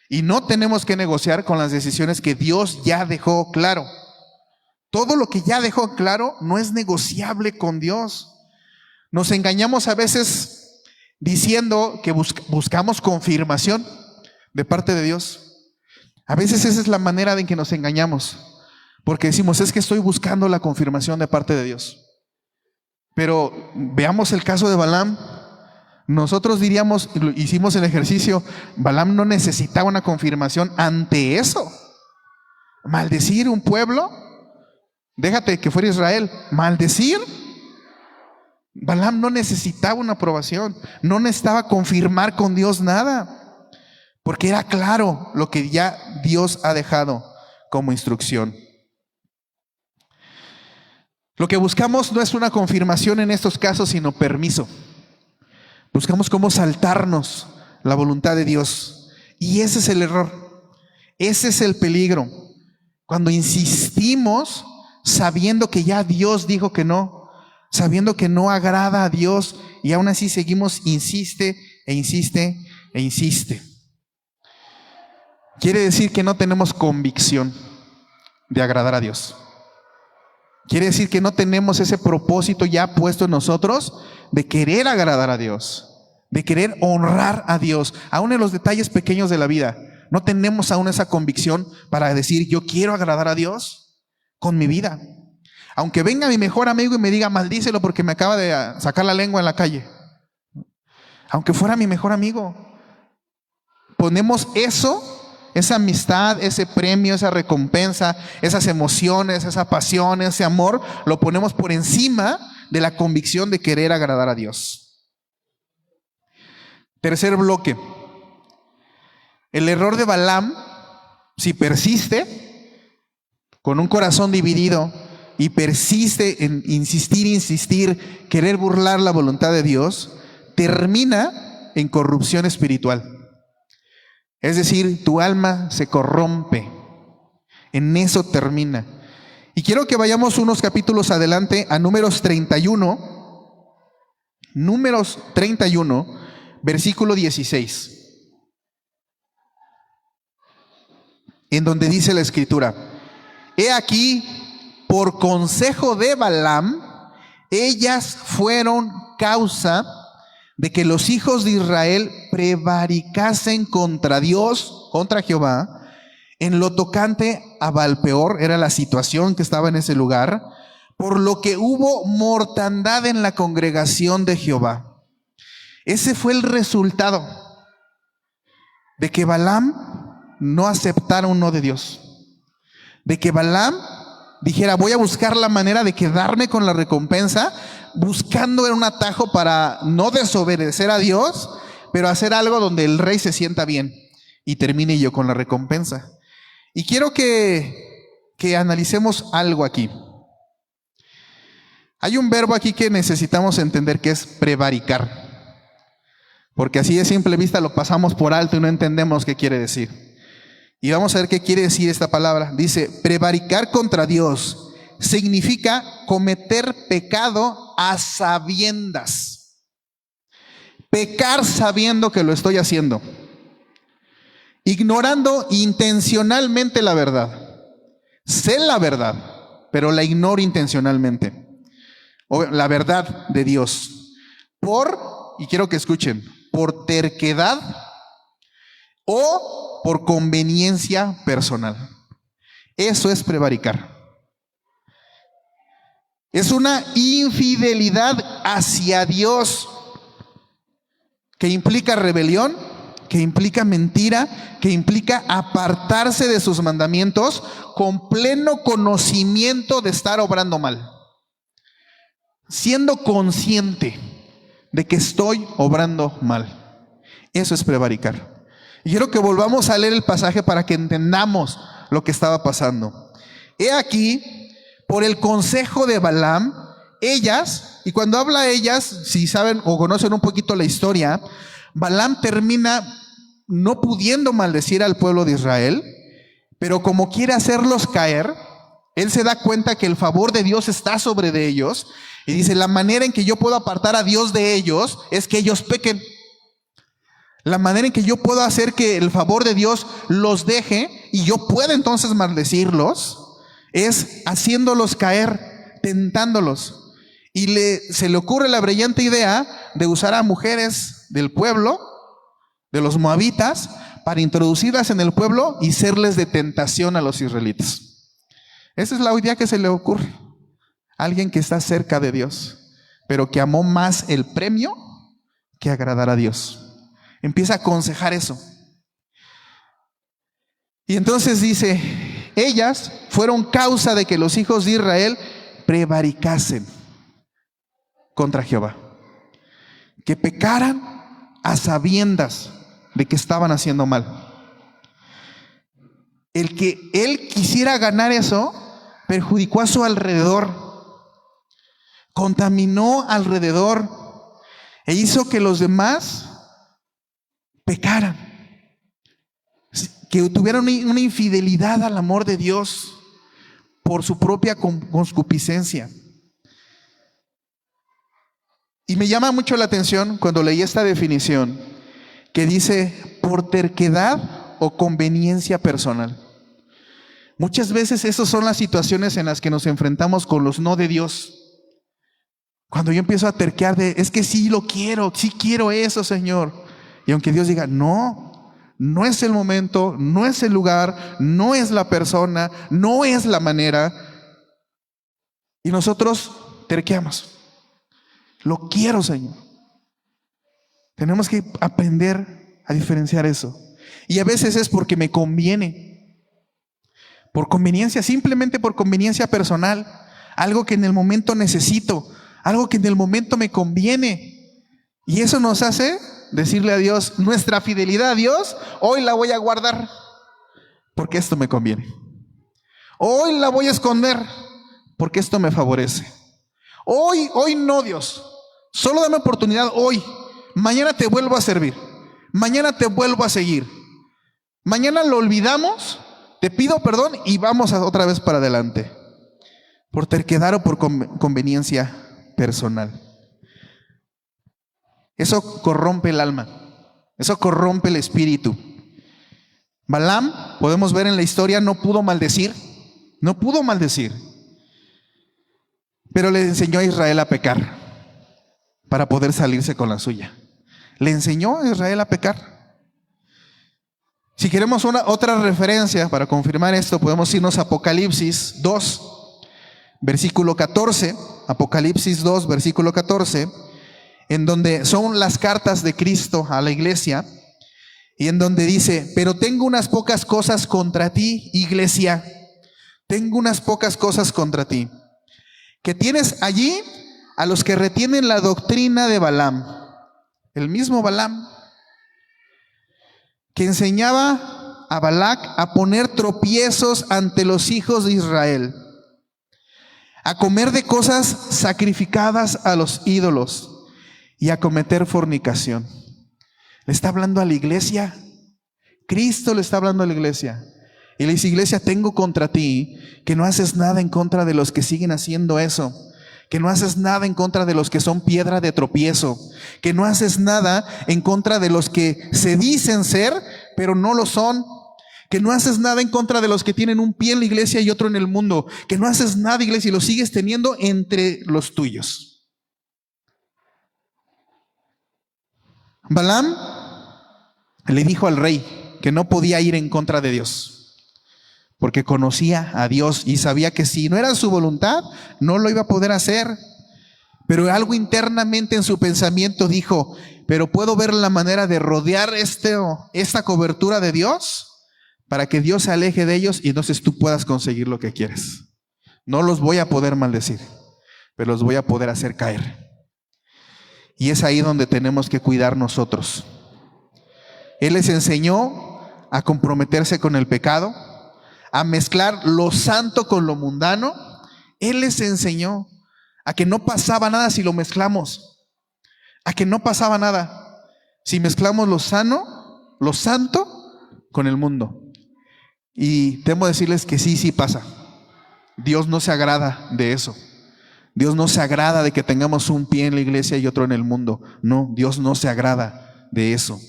y no tenemos que negociar con las decisiones que Dios ya dejó claro. Todo lo que ya dejó claro no es negociable con Dios. Nos engañamos a veces diciendo que buscamos confirmación de parte de Dios. A veces esa es la manera en que nos engañamos, porque decimos, es que estoy buscando la confirmación de parte de Dios. Pero veamos el caso de Balaam. Nosotros diríamos, hicimos el ejercicio, Balaam no necesitaba una confirmación ante eso. Maldecir un pueblo, Déjate que fuera Israel. ¿Maldecir? Balaam no necesitaba una aprobación, no necesitaba confirmar con Dios nada, porque era claro lo que ya Dios ha dejado como instrucción. Lo que buscamos no es una confirmación en estos casos, sino permiso. Buscamos cómo saltarnos la voluntad de Dios. Y ese es el error. Ese es el peligro. Cuando insistimos sabiendo que ya Dios dijo que no, sabiendo que no agrada a Dios, y aún así seguimos, insiste e insiste e insiste. Quiere decir que no tenemos convicción de agradar a Dios. Quiere decir que no tenemos ese propósito ya puesto en nosotros de querer agradar a Dios, de querer honrar a Dios, aún en los detalles pequeños de la vida. No tenemos aún esa convicción para decir, yo quiero agradar a Dios con mi vida. Aunque venga mi mejor amigo y me diga, maldícelo porque me acaba de sacar la lengua en la calle. Aunque fuera mi mejor amigo. Ponemos eso, esa amistad, ese premio, esa recompensa, esas emociones, esa pasión, ese amor, lo ponemos por encima de la convicción de querer agradar a Dios. Tercer bloque. El error de Balaam, si persiste con un corazón dividido y persiste en insistir, querer burlar la voluntad de Dios, termina en corrupción espiritual. Es decir, tu alma se corrompe. En eso termina. Y quiero que vayamos unos capítulos adelante a Números 31. Números 31, versículo 16. En donde dice la Escritura: he aquí, por consejo de Balaam, ellas fueron causa de que los hijos de Israel prevaricasen contra Dios, contra Jehová, en lo tocante a Baalpeor. Era la situación que estaba en ese lugar, por lo que hubo mortandad en la congregación de Jehová. Ese fue el resultado de que Balaam no aceptara un no de Dios, de que Balaam dijera, voy a buscar la manera de quedarme con la recompensa, buscando un atajo para no desobedecer a Dios, pero hacer algo donde el rey se sienta bien y termine yo con la recompensa. Y quiero que analicemos algo aquí. Hay un verbo aquí que necesitamos entender, que es prevaricar, porque así de simple vista lo pasamos por alto y no entendemos qué quiere decir. Y vamos a ver qué quiere decir esta palabra. Dice, prevaricar contra Dios significa cometer pecado a sabiendas. Pecar sabiendo que lo estoy haciendo. Ignorando intencionalmente la verdad. Sé la verdad, pero la ignoro intencionalmente. O la verdad de Dios. Y quiero que escuchen, por terquedad o por conveniencia personal. Eso es prevaricar. Es una infidelidad hacia Dios que implica rebelión, que implica mentira, que implica apartarse de sus mandamientos con pleno conocimiento de estar obrando mal, siendo consciente de que estoy obrando mal. Eso es prevaricar. Y quiero que volvamos a leer el pasaje para que entendamos lo que estaba pasando. He aquí, por el consejo de Balaam, ellas, y cuando habla ellas, si saben o conocen un poquito la historia, Balaam termina no pudiendo maldecir al pueblo de Israel, pero como quiere hacerlos caer, él se da cuenta que el favor de Dios está sobre de ellos, y dice, la manera en que yo puedo apartar a Dios de ellos es que ellos pequen. La manera en que yo puedo hacer que el favor de Dios los deje y yo pueda entonces maldecirlos es haciéndolos caer, tentándolos. Y se le ocurre la brillante idea de usar a mujeres del pueblo, de los moabitas, para introducirlas en el pueblo y serles de tentación a los israelitas. Esa es la idea que se le ocurre. Alguien que está cerca de Dios, pero que amó más el premio que agradar a Dios. Empieza a aconsejar eso. Y entonces dice, ellas fueron causa de que los hijos de Israel prevaricasen contra Jehová, que pecaran a sabiendas de que estaban haciendo mal. El que él quisiera ganar eso, perjudicó a su alrededor, contaminó alrededor e hizo que los demás pecaran, que tuvieran una infidelidad al amor de Dios por su propia concupiscencia. Y me llama mucho la atención cuando leí esta definición, que dice por terquedad o conveniencia personal. Muchas veces esas son las situaciones en las que nos enfrentamos con los no de Dios. Cuando yo empiezo a terquear es que sí lo quiero, sí quiero eso, Señor. Y aunque Dios diga, no es el momento, no es el lugar, no es la persona, no es la manera. Y nosotros terqueamos. Lo quiero, Señor. Tenemos que aprender a diferenciar eso. Y a veces es porque me conviene. Por conveniencia, simplemente por conveniencia personal. Algo que en el momento necesito. Algo que en el momento me conviene. Y eso nos hace decirle a Dios, nuestra fidelidad a Dios, hoy la voy a guardar. Porque esto me conviene. Hoy la voy a esconder. Porque esto me favorece. Hoy no, Dios. Solo dame oportunidad hoy. Mañana te vuelvo a servir. Mañana te vuelvo a seguir. Mañana lo olvidamos. Te pido perdón y vamos otra vez para adelante. Por terquedad o por conveniencia personal. Eso corrompe el alma. Eso corrompe el espíritu. Balaam, podemos ver en la historia, no pudo maldecir. No pudo maldecir. Pero le enseñó a Israel a pecar para poder salirse con la suya. Le enseñó a Israel a pecar. Si queremos otra referencia para confirmar esto, podemos irnos a Apocalipsis 2, versículo 14. Apocalipsis 2, versículo 14, en donde son las cartas de Cristo a la iglesia, y en donde dice, pero tengo unas pocas cosas contra ti, iglesia. Tengo unas pocas cosas contra ti. Que tienes allí a los que retienen la doctrina de Balaam. El mismo Balaam, que enseñaba a Balac a poner tropiezos ante los hijos de Israel, a comer de cosas sacrificadas a los ídolos y a cometer fornicación. Le está hablando a la iglesia. Cristo le está hablando a la iglesia. Y le dice, iglesia, tengo contra ti que no haces nada en contra de los que siguen haciendo eso. Que no haces nada en contra de los que son piedra de tropiezo. Que no haces nada en contra de los que se dicen ser, pero no lo son. Que no haces nada en contra de los que tienen un pie en la iglesia y otro en el mundo. Que no haces nada, iglesia, y lo sigues teniendo entre los tuyos. Balaam le dijo al rey que no podía ir en contra de Dios, porque conocía a Dios y sabía que si no era su voluntad, no lo iba a poder hacer. Pero algo internamente en su pensamiento dijo, pero puedo ver la manera de rodear esta cobertura de Dios para que Dios se aleje de ellos y entonces tú puedas conseguir lo que quieres. No los voy a poder maldecir, pero los voy a poder hacer caer. Y es ahí donde tenemos que cuidar nosotros. Él les enseñó a comprometerse con el pecado, a mezclar lo santo con lo mundano. Él les enseñó a que no pasaba nada si lo mezclamos, a que no pasaba nada si mezclamos lo sano, lo santo con el mundo. Y temo decirles que sí pasa. Dios no se agrada de eso. Dios no se agrada de que tengamos un pie en la iglesia y otro en el mundo. No, Dios no se agrada de eso.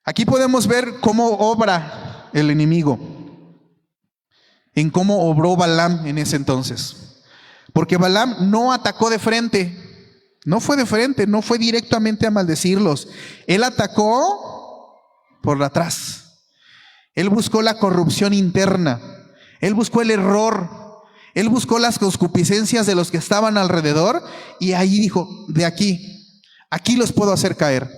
Aquí podemos ver cómo obra el enemigo, en cómo obró Balaam en ese entonces. Porque Balaam no atacó de frente, no fue de frente, no fue directamente a maldecirlos. Él atacó por atrás. Él buscó la corrupción interna, él buscó el error, él buscó las concupiscencias de los que estaban alrededor y ahí dijo, de aquí los puedo hacer caer.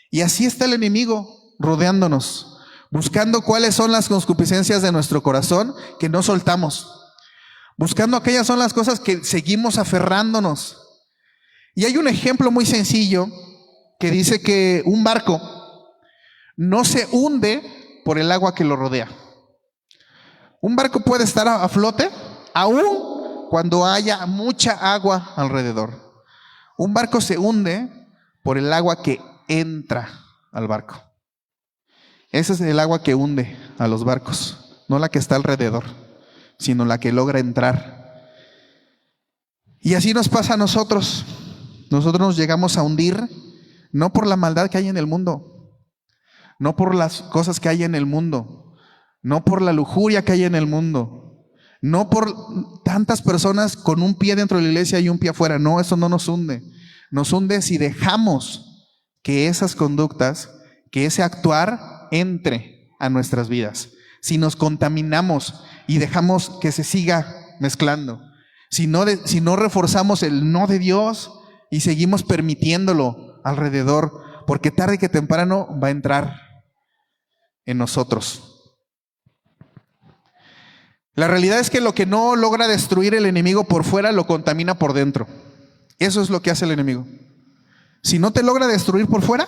Y así está el enemigo rodeándonos, buscando cuáles son las concupiscencias de nuestro corazón que no soltamos, buscando aquellas son las cosas que seguimos aferrándonos. Y hay un ejemplo muy sencillo que dice que un barco no se hunde por el agua que lo rodea. Un barco puede estar a flote aún cuando haya mucha agua alrededor. Un barco se hunde por el agua que entra al barco. Ese es el agua que hunde a los barcos, no la que está alrededor, sino la que logra entrar. Y así nos pasa a nosotros. Nosotros nos llegamos a hundir no por la maldad que hay en el mundo, no por las cosas que hay en el mundo, no por la lujuria que hay en el mundo, no por tantas personas con un pie dentro de la iglesia y un pie afuera. No, eso no nos hunde. Nos hunde si dejamos que esas conductas, que ese actuar entre a nuestras vidas. Si nos contaminamos y dejamos que se siga mezclando. Si no reforzamos el no de Dios y seguimos permitiéndolo alrededor, porque tarde que temprano va a entrar en nosotros. La realidad es que lo que no logra destruir el enemigo por fuera, lo contamina por dentro. Eso es lo que hace el enemigo. Si no te logra destruir por fuera,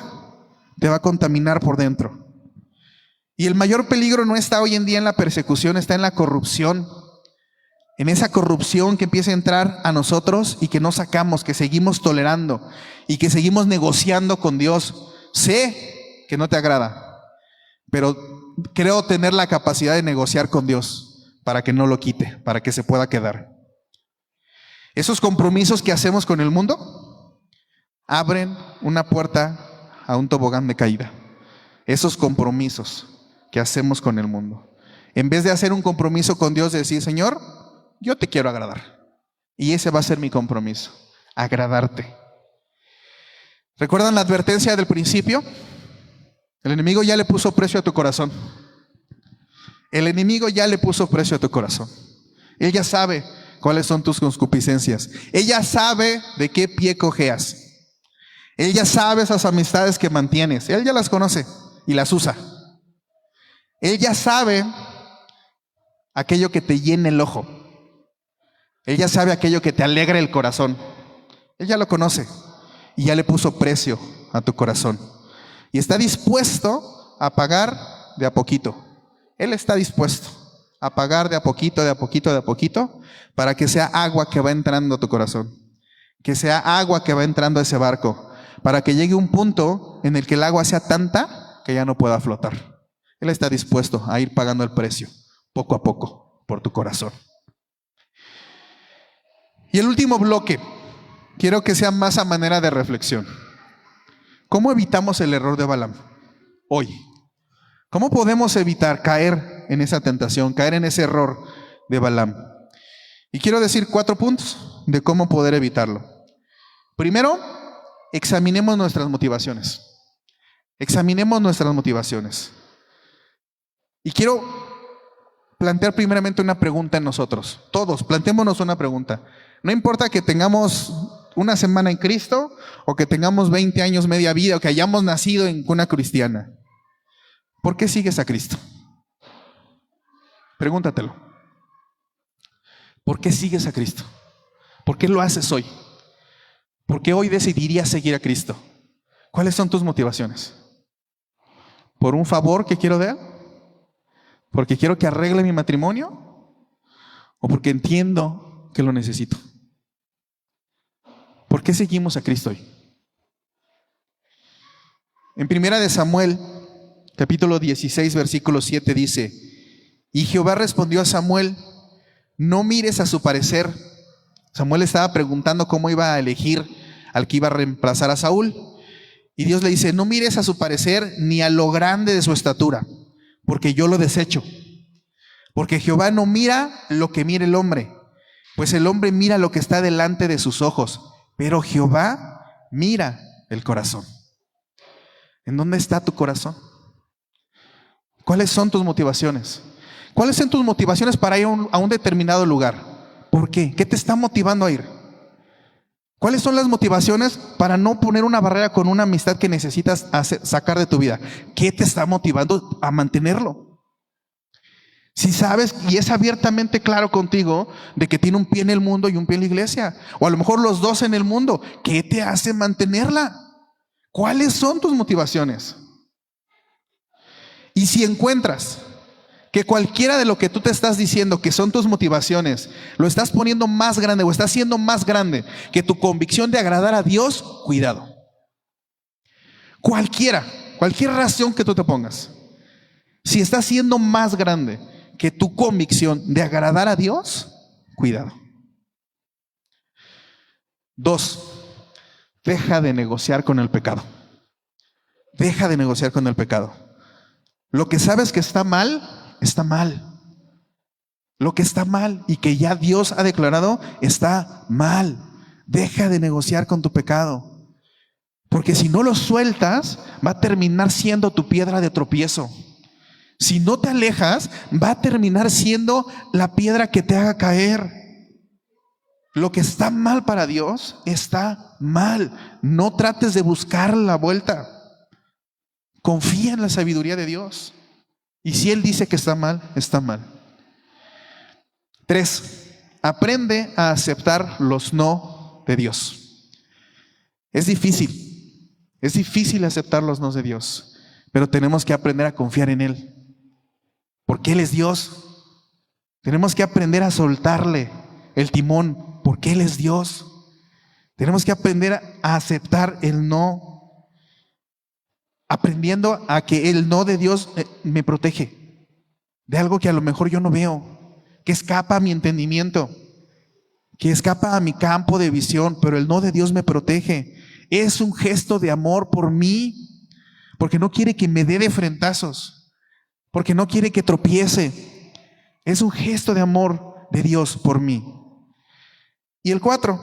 te va a contaminar por dentro. Y el mayor peligro no está hoy en día en la persecución, está en la corrupción. En esa corrupción que empieza a entrar a nosotros y que no sacamos, que seguimos tolerando y que seguimos negociando con Dios. Sé que no te agrada, pero creo tener la capacidad de negociar con Dios para que no lo quite, para que se pueda quedar. Esos compromisos que hacemos con el mundo abren una puerta a un tobogán de caída. Esos compromisos que hacemos con el mundo. En vez de hacer un compromiso con Dios, de decir, Señor, yo te quiero agradar. Y ese va a ser mi compromiso, agradarte. ¿Recuerdan la advertencia del principio? El enemigo ya le puso precio a tu corazón. El enemigo ya le puso precio a tu corazón. Él ya sabe cuáles son tus concupiscencias. Él ya sabe de qué pie cojeas. Él ya sabe esas amistades que mantienes. Él ya las conoce y las usa. Él ya sabe aquello que te llena el ojo. Él ya sabe aquello que te alegra el corazón. Él ya lo conoce y ya le puso precio a tu corazón. Y está dispuesto a pagar de a poquito. Él está dispuesto a pagar de a poquito, de a poquito, de a poquito, para que sea agua que va entrando a tu corazón. Que sea agua que va entrando a ese barco. Para que llegue un punto en el que el agua sea tanta que ya no pueda flotar. Él está dispuesto a ir pagando el precio, poco a poco, por tu corazón. Y el último bloque, quiero que sea más a manera de reflexión. ¿Cómo evitamos el error de Balaam hoy? ¿Cómo podemos evitar caer en esa tentación, caer en ese error de Balaam? Y quiero decir 4 puntos de cómo poder evitarlo. Primero, examinemos nuestras motivaciones. Examinemos nuestras motivaciones. Y quiero plantear primeramente una pregunta en nosotros. Todos, planteémonos una pregunta. No importa que tengamos una semana en Cristo, o que tengamos 20 años, media vida, o que hayamos nacido en cuna cristiana. ¿Por qué sigues a Cristo? Pregúntatelo. ¿Por qué sigues a Cristo? ¿Por qué lo haces hoy? ¿Por qué hoy decidirías seguir a Cristo? ¿Cuáles son tus motivaciones? ¿Por un favor que quiero de Él? ¿Porque quiero que arregle mi matrimonio? ¿O porque entiendo que lo necesito? ¿Por qué seguimos a Cristo hoy? En 1 Samuel, capítulo 16, versículo 7 dice: y Jehová respondió a Samuel: no mires a su parecer. Samuel estaba preguntando cómo iba a elegir al que iba a reemplazar a Saúl. Y Dios le dice: no mires a su parecer ni a lo grande de su estatura, porque yo lo desecho. Porque Jehová no mira lo que mira el hombre, pues el hombre mira lo que está delante de sus ojos, pero Jehová mira el corazón. ¿En dónde está tu corazón? ¿Cuáles son tus motivaciones? ¿Cuáles son tus motivaciones para ir a un determinado lugar? ¿Por qué? ¿Qué te está motivando a ir? ¿Cuáles son las motivaciones para no poner una barrera con una amistad que necesitas sacar de tu vida? ¿Qué te está motivando a mantenerlo? Si sabes y es abiertamente claro contigo de que tiene un pie en el mundo y un pie en la iglesia, o a lo mejor los dos en el mundo, ¿qué te hace mantenerla? ¿Cuáles son tus motivaciones? Y si encuentras que cualquiera de lo que tú te estás diciendo que son tus motivaciones, lo estás poniendo más grande o estás siendo más grande que tu convicción de agradar a Dios, cuidado. Cualquier razón que tú te pongas, si está siendo más grande que tu convicción de agradar a Dios, cuidado. 2, deja de negociar con el pecado. Deja de negociar con el pecado. Lo que sabes que está mal, está mal. Lo que está mal y que ya Dios ha declarado, está mal. Deja de negociar con tu pecado. Porque si no lo sueltas, va a terminar siendo tu piedra de tropiezo. Si no te alejas, va a terminar siendo la piedra que te haga caer. Lo que está mal para Dios, está mal. No trates de buscar la vuelta. Confía en la sabiduría de Dios. Y si Él dice que está mal, está mal. 3, aprende a aceptar los no de Dios. Es difícil aceptar los no de Dios, pero tenemos que aprender a confiar en Él. Porque Él es Dios. Tenemos que aprender a soltarle el timón, porque Él es Dios. Tenemos que aprender a aceptar el no, aprendiendo a que el no de Dios me protege de algo que a lo mejor yo no veo, que escapa a mi entendimiento, que escapa a mi campo de visión, pero el no de Dios me protege. Es un gesto de amor por mí, porque no quiere que me dé de frentazos, porque no quiere que tropiece. Es un gesto de amor de Dios por mí. Y el 4,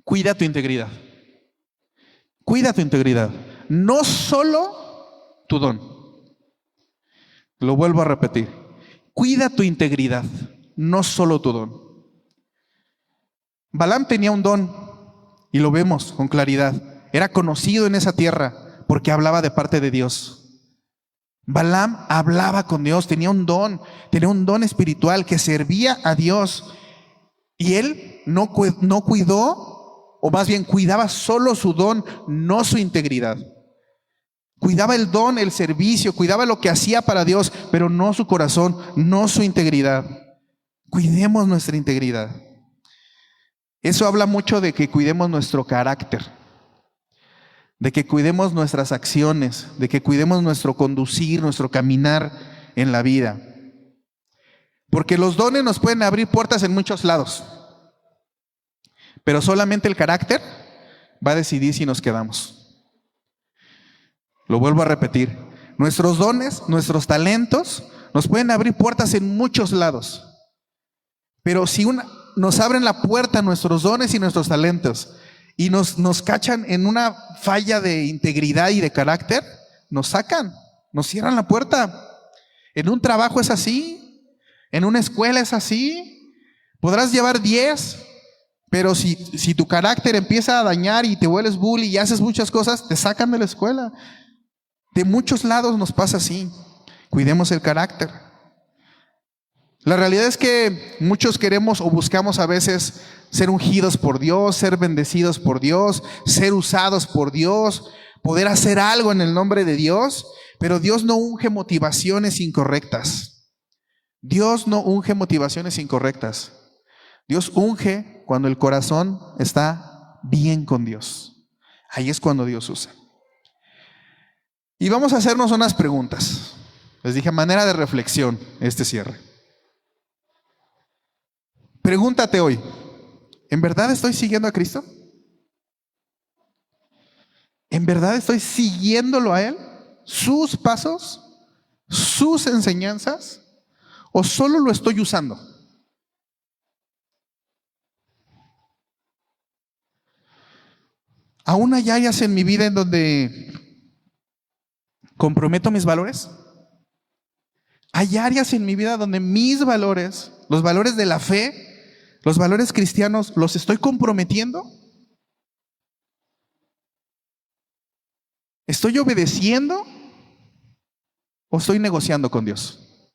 cuida tu integridad. Cuida tu integridad. No solo tu don. Lo vuelvo a repetir. Cuida tu integridad, no solo tu don. Balaam tenía un don y lo vemos con claridad. Era conocido en esa tierra porque hablaba de parte de Dios. Balaam hablaba con Dios, tenía un don espiritual que servía a Dios. Y él no cuidó, o más bien cuidaba solo su don, no su integridad. Cuidaba el don, el servicio, cuidaba lo que hacía para Dios, pero no su corazón, no su integridad. Cuidemos nuestra integridad. Eso habla mucho de que cuidemos nuestro carácter, de que cuidemos nuestras acciones, de que cuidemos nuestro conducir, nuestro caminar en la vida. Porque los dones nos pueden abrir puertas en muchos lados, pero solamente el carácter va a decidir si nos quedamos. Lo vuelvo a repetir. Nuestros dones, nuestros talentos nos pueden abrir puertas en muchos lados, pero si nos abren la puerta nuestros dones y nuestros talentos y nos cachan en una falla de integridad y de carácter, nos sacan, nos cierran la puerta. En un trabajo es así, en una escuela es así. Podrás llevar 10, pero si tu carácter empieza a dañar y te vuelves bully y haces muchas cosas, te sacan de la escuela. De muchos lados nos pasa así. Cuidemos el carácter. La realidad es que muchos queremos o buscamos a veces ser ungidos por Dios, ser bendecidos por Dios, ser usados por Dios, poder hacer algo en el nombre de Dios, pero Dios no unge motivaciones incorrectas. Dios no unge motivaciones incorrectas. Dios unge cuando el corazón está bien con Dios. Ahí es cuando Dios usa. Y vamos a hacernos unas preguntas. Les dije, manera de reflexión, este cierre. Pregúntate hoy, ¿en verdad estoy siguiendo a Cristo? ¿En verdad estoy siguiéndolo a Él? ¿Sus pasos? ¿Sus enseñanzas? ¿O solo lo estoy usando? ¿Aún hay áreas en mi vida en donde comprometo mis valores? ¿Hay áreas en mi vida donde mis valores, los valores de la fe, ¿Los valores cristianos los estoy comprometiendo? ¿Estoy obedeciendo o estoy negociando con Dios?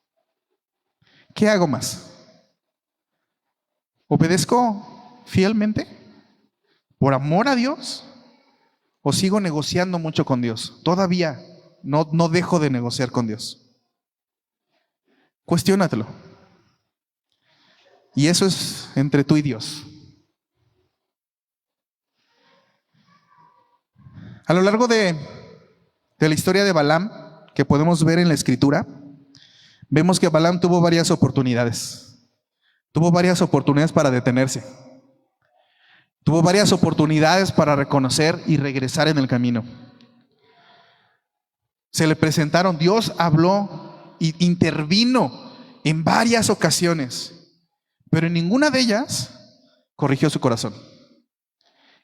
¿Qué hago más? ¿Obedezco fielmente por amor a Dios o sigo negociando mucho con Dios? Todavía no dejo de negociar con Dios. Cuestiónatelo. Y eso es entre tú y Dios. A lo largo de la historia de Balaam, que podemos ver en la Escritura, vemos que Balaam tuvo varias oportunidades. Tuvo varias oportunidades para detenerse. Tuvo varias oportunidades para reconocer y regresar en el camino. Se le presentaron, Dios habló e intervino en varias ocasiones, pero en ninguna de ellas corrigió su corazón.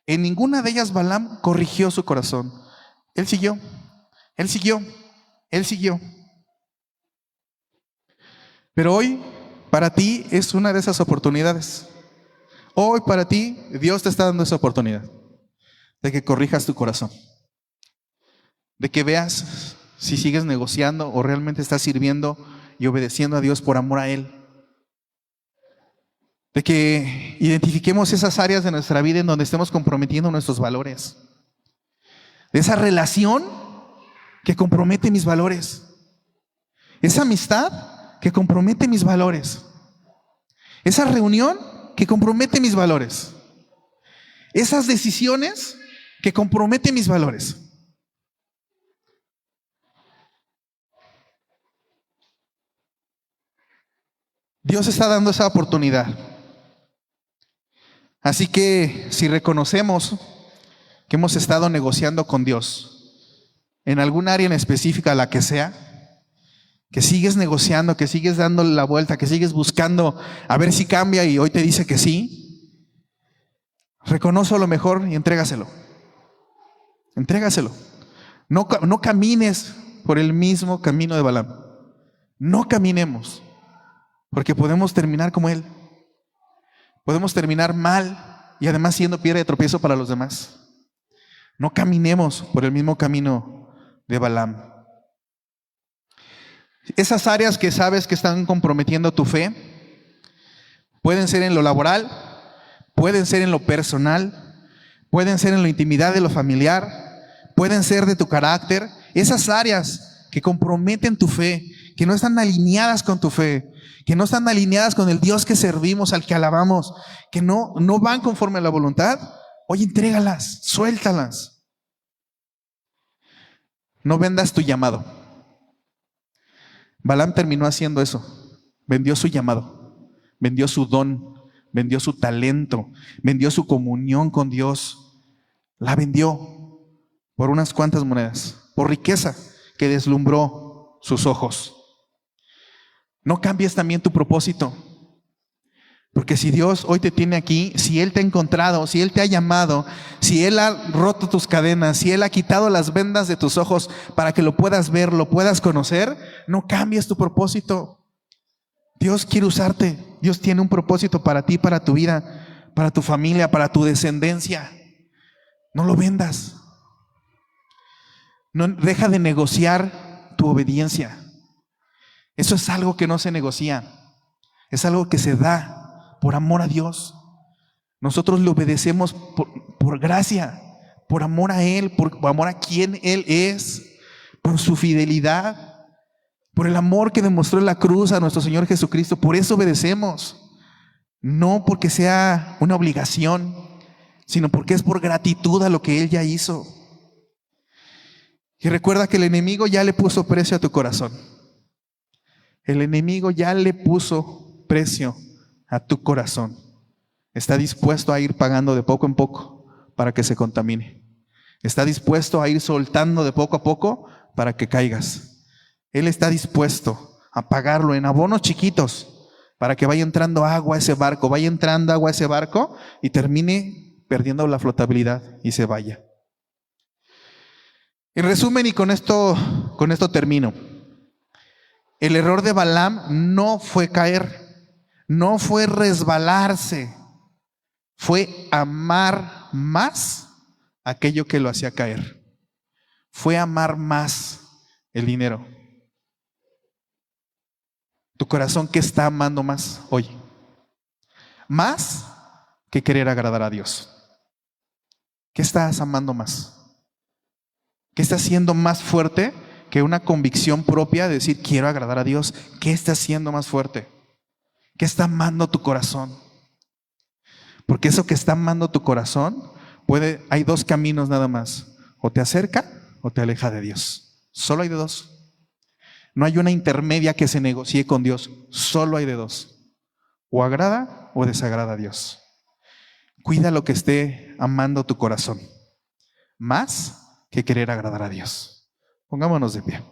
En ninguna de ellas Balaam corrigió su corazón. Él siguió. Pero hoy para ti es una de esas oportunidades. Hoy para ti Dios te está dando esa oportunidad de que corrijas tu corazón, de que veas si sigues negociando o realmente estás sirviendo y obedeciendo a Dios por amor a Él. De que identifiquemos esas áreas de nuestra vida en donde estemos comprometiendo nuestros valores. De esa relación que compromete mis valores. Esa amistad que compromete mis valores. Esa reunión que compromete mis valores. Esas decisiones que comprometen mis valores. Dios está dando esa oportunidad. Así que si reconocemos que hemos estado negociando con Dios en algún área en específica, la que sea, que sigues negociando, que sigues dándole la vuelta, que sigues buscando a ver si cambia y hoy te dice que sí, reconoce lo mejor y entrégaselo. Entrégáselo. No camines por el mismo camino de Balaam. No caminemos, porque podemos terminar como él. Podemos terminar mal y además siendo piedra de tropiezo para los demás. No caminemos por el mismo camino de Balaam. Esas áreas que sabes que están comprometiendo tu fe pueden ser en lo laboral, pueden ser en lo personal, pueden ser en la intimidad de lo familiar, pueden ser de tu carácter. Esas áreas que comprometen tu fe, que no están alineadas con tu fe, que no están alineadas con el Dios que servimos, al que alabamos, que no van conforme a la voluntad, oye, entrégalas, suéltalas. No vendas tu llamado. Balaam terminó haciendo eso. Vendió su llamado, vendió su don, vendió su talento, vendió su comunión con Dios. La vendió por unas cuantas monedas, por riqueza que deslumbró sus ojos. No cambies también tu propósito. Porque si Dios hoy te tiene aquí, si Él te ha encontrado, si Él te ha llamado, si Él ha roto tus cadenas, si Él ha quitado las vendas de tus ojos para que lo puedas ver, lo puedas conocer, no cambies tu propósito. Dios quiere usarte. Dios tiene un propósito para ti, para tu vida, para tu familia, para tu descendencia. No lo vendas. No, deja de negociar tu obediencia. Eso es algo que no se negocia. Es algo que se da por amor a Dios. Nosotros le obedecemos por gracia, por amor a Él, por amor a quien Él es, por su fidelidad, por el amor que demostró en la cruz a nuestro Señor Jesucristo. Por eso obedecemos. No porque sea una obligación, sino porque es por gratitud a lo que Él ya hizo. Y recuerda que el enemigo ya le puso precio a tu corazón. El enemigo ya le puso precio a tu corazón. Está dispuesto a ir pagando de poco en poco para que se contamine. Está dispuesto a ir soltando de poco a poco para que caigas. Él está dispuesto a pagarlo en abonos chiquitos para que vaya entrando agua a ese barco, y termine perdiendo la flotabilidad y se vaya. En resumen, y con esto termino. El error de Balaam no fue caer, No fue resbalarse, fue amar más aquello que lo hacía caer. Fue amar más el dinero. ¿Tu corazón qué está amando más hoy? Más que querer agradar a Dios. ¿Qué estás amando más? ¿Qué está siendo más fuerte que una convicción propia de decir quiero agradar a Dios? ¿Qué está siendo más fuerte? ¿Qué está amando tu corazón? Porque eso que está amando tu corazón, hay dos caminos nada más. O te acerca o te aleja de Dios. Solo hay de dos. No hay una intermedia que se negocie con Dios. Solo hay de dos. O agrada o desagrada a Dios. Cuida lo que esté amando tu corazón. Más que querer agradar a Dios. Pongámonos de pie.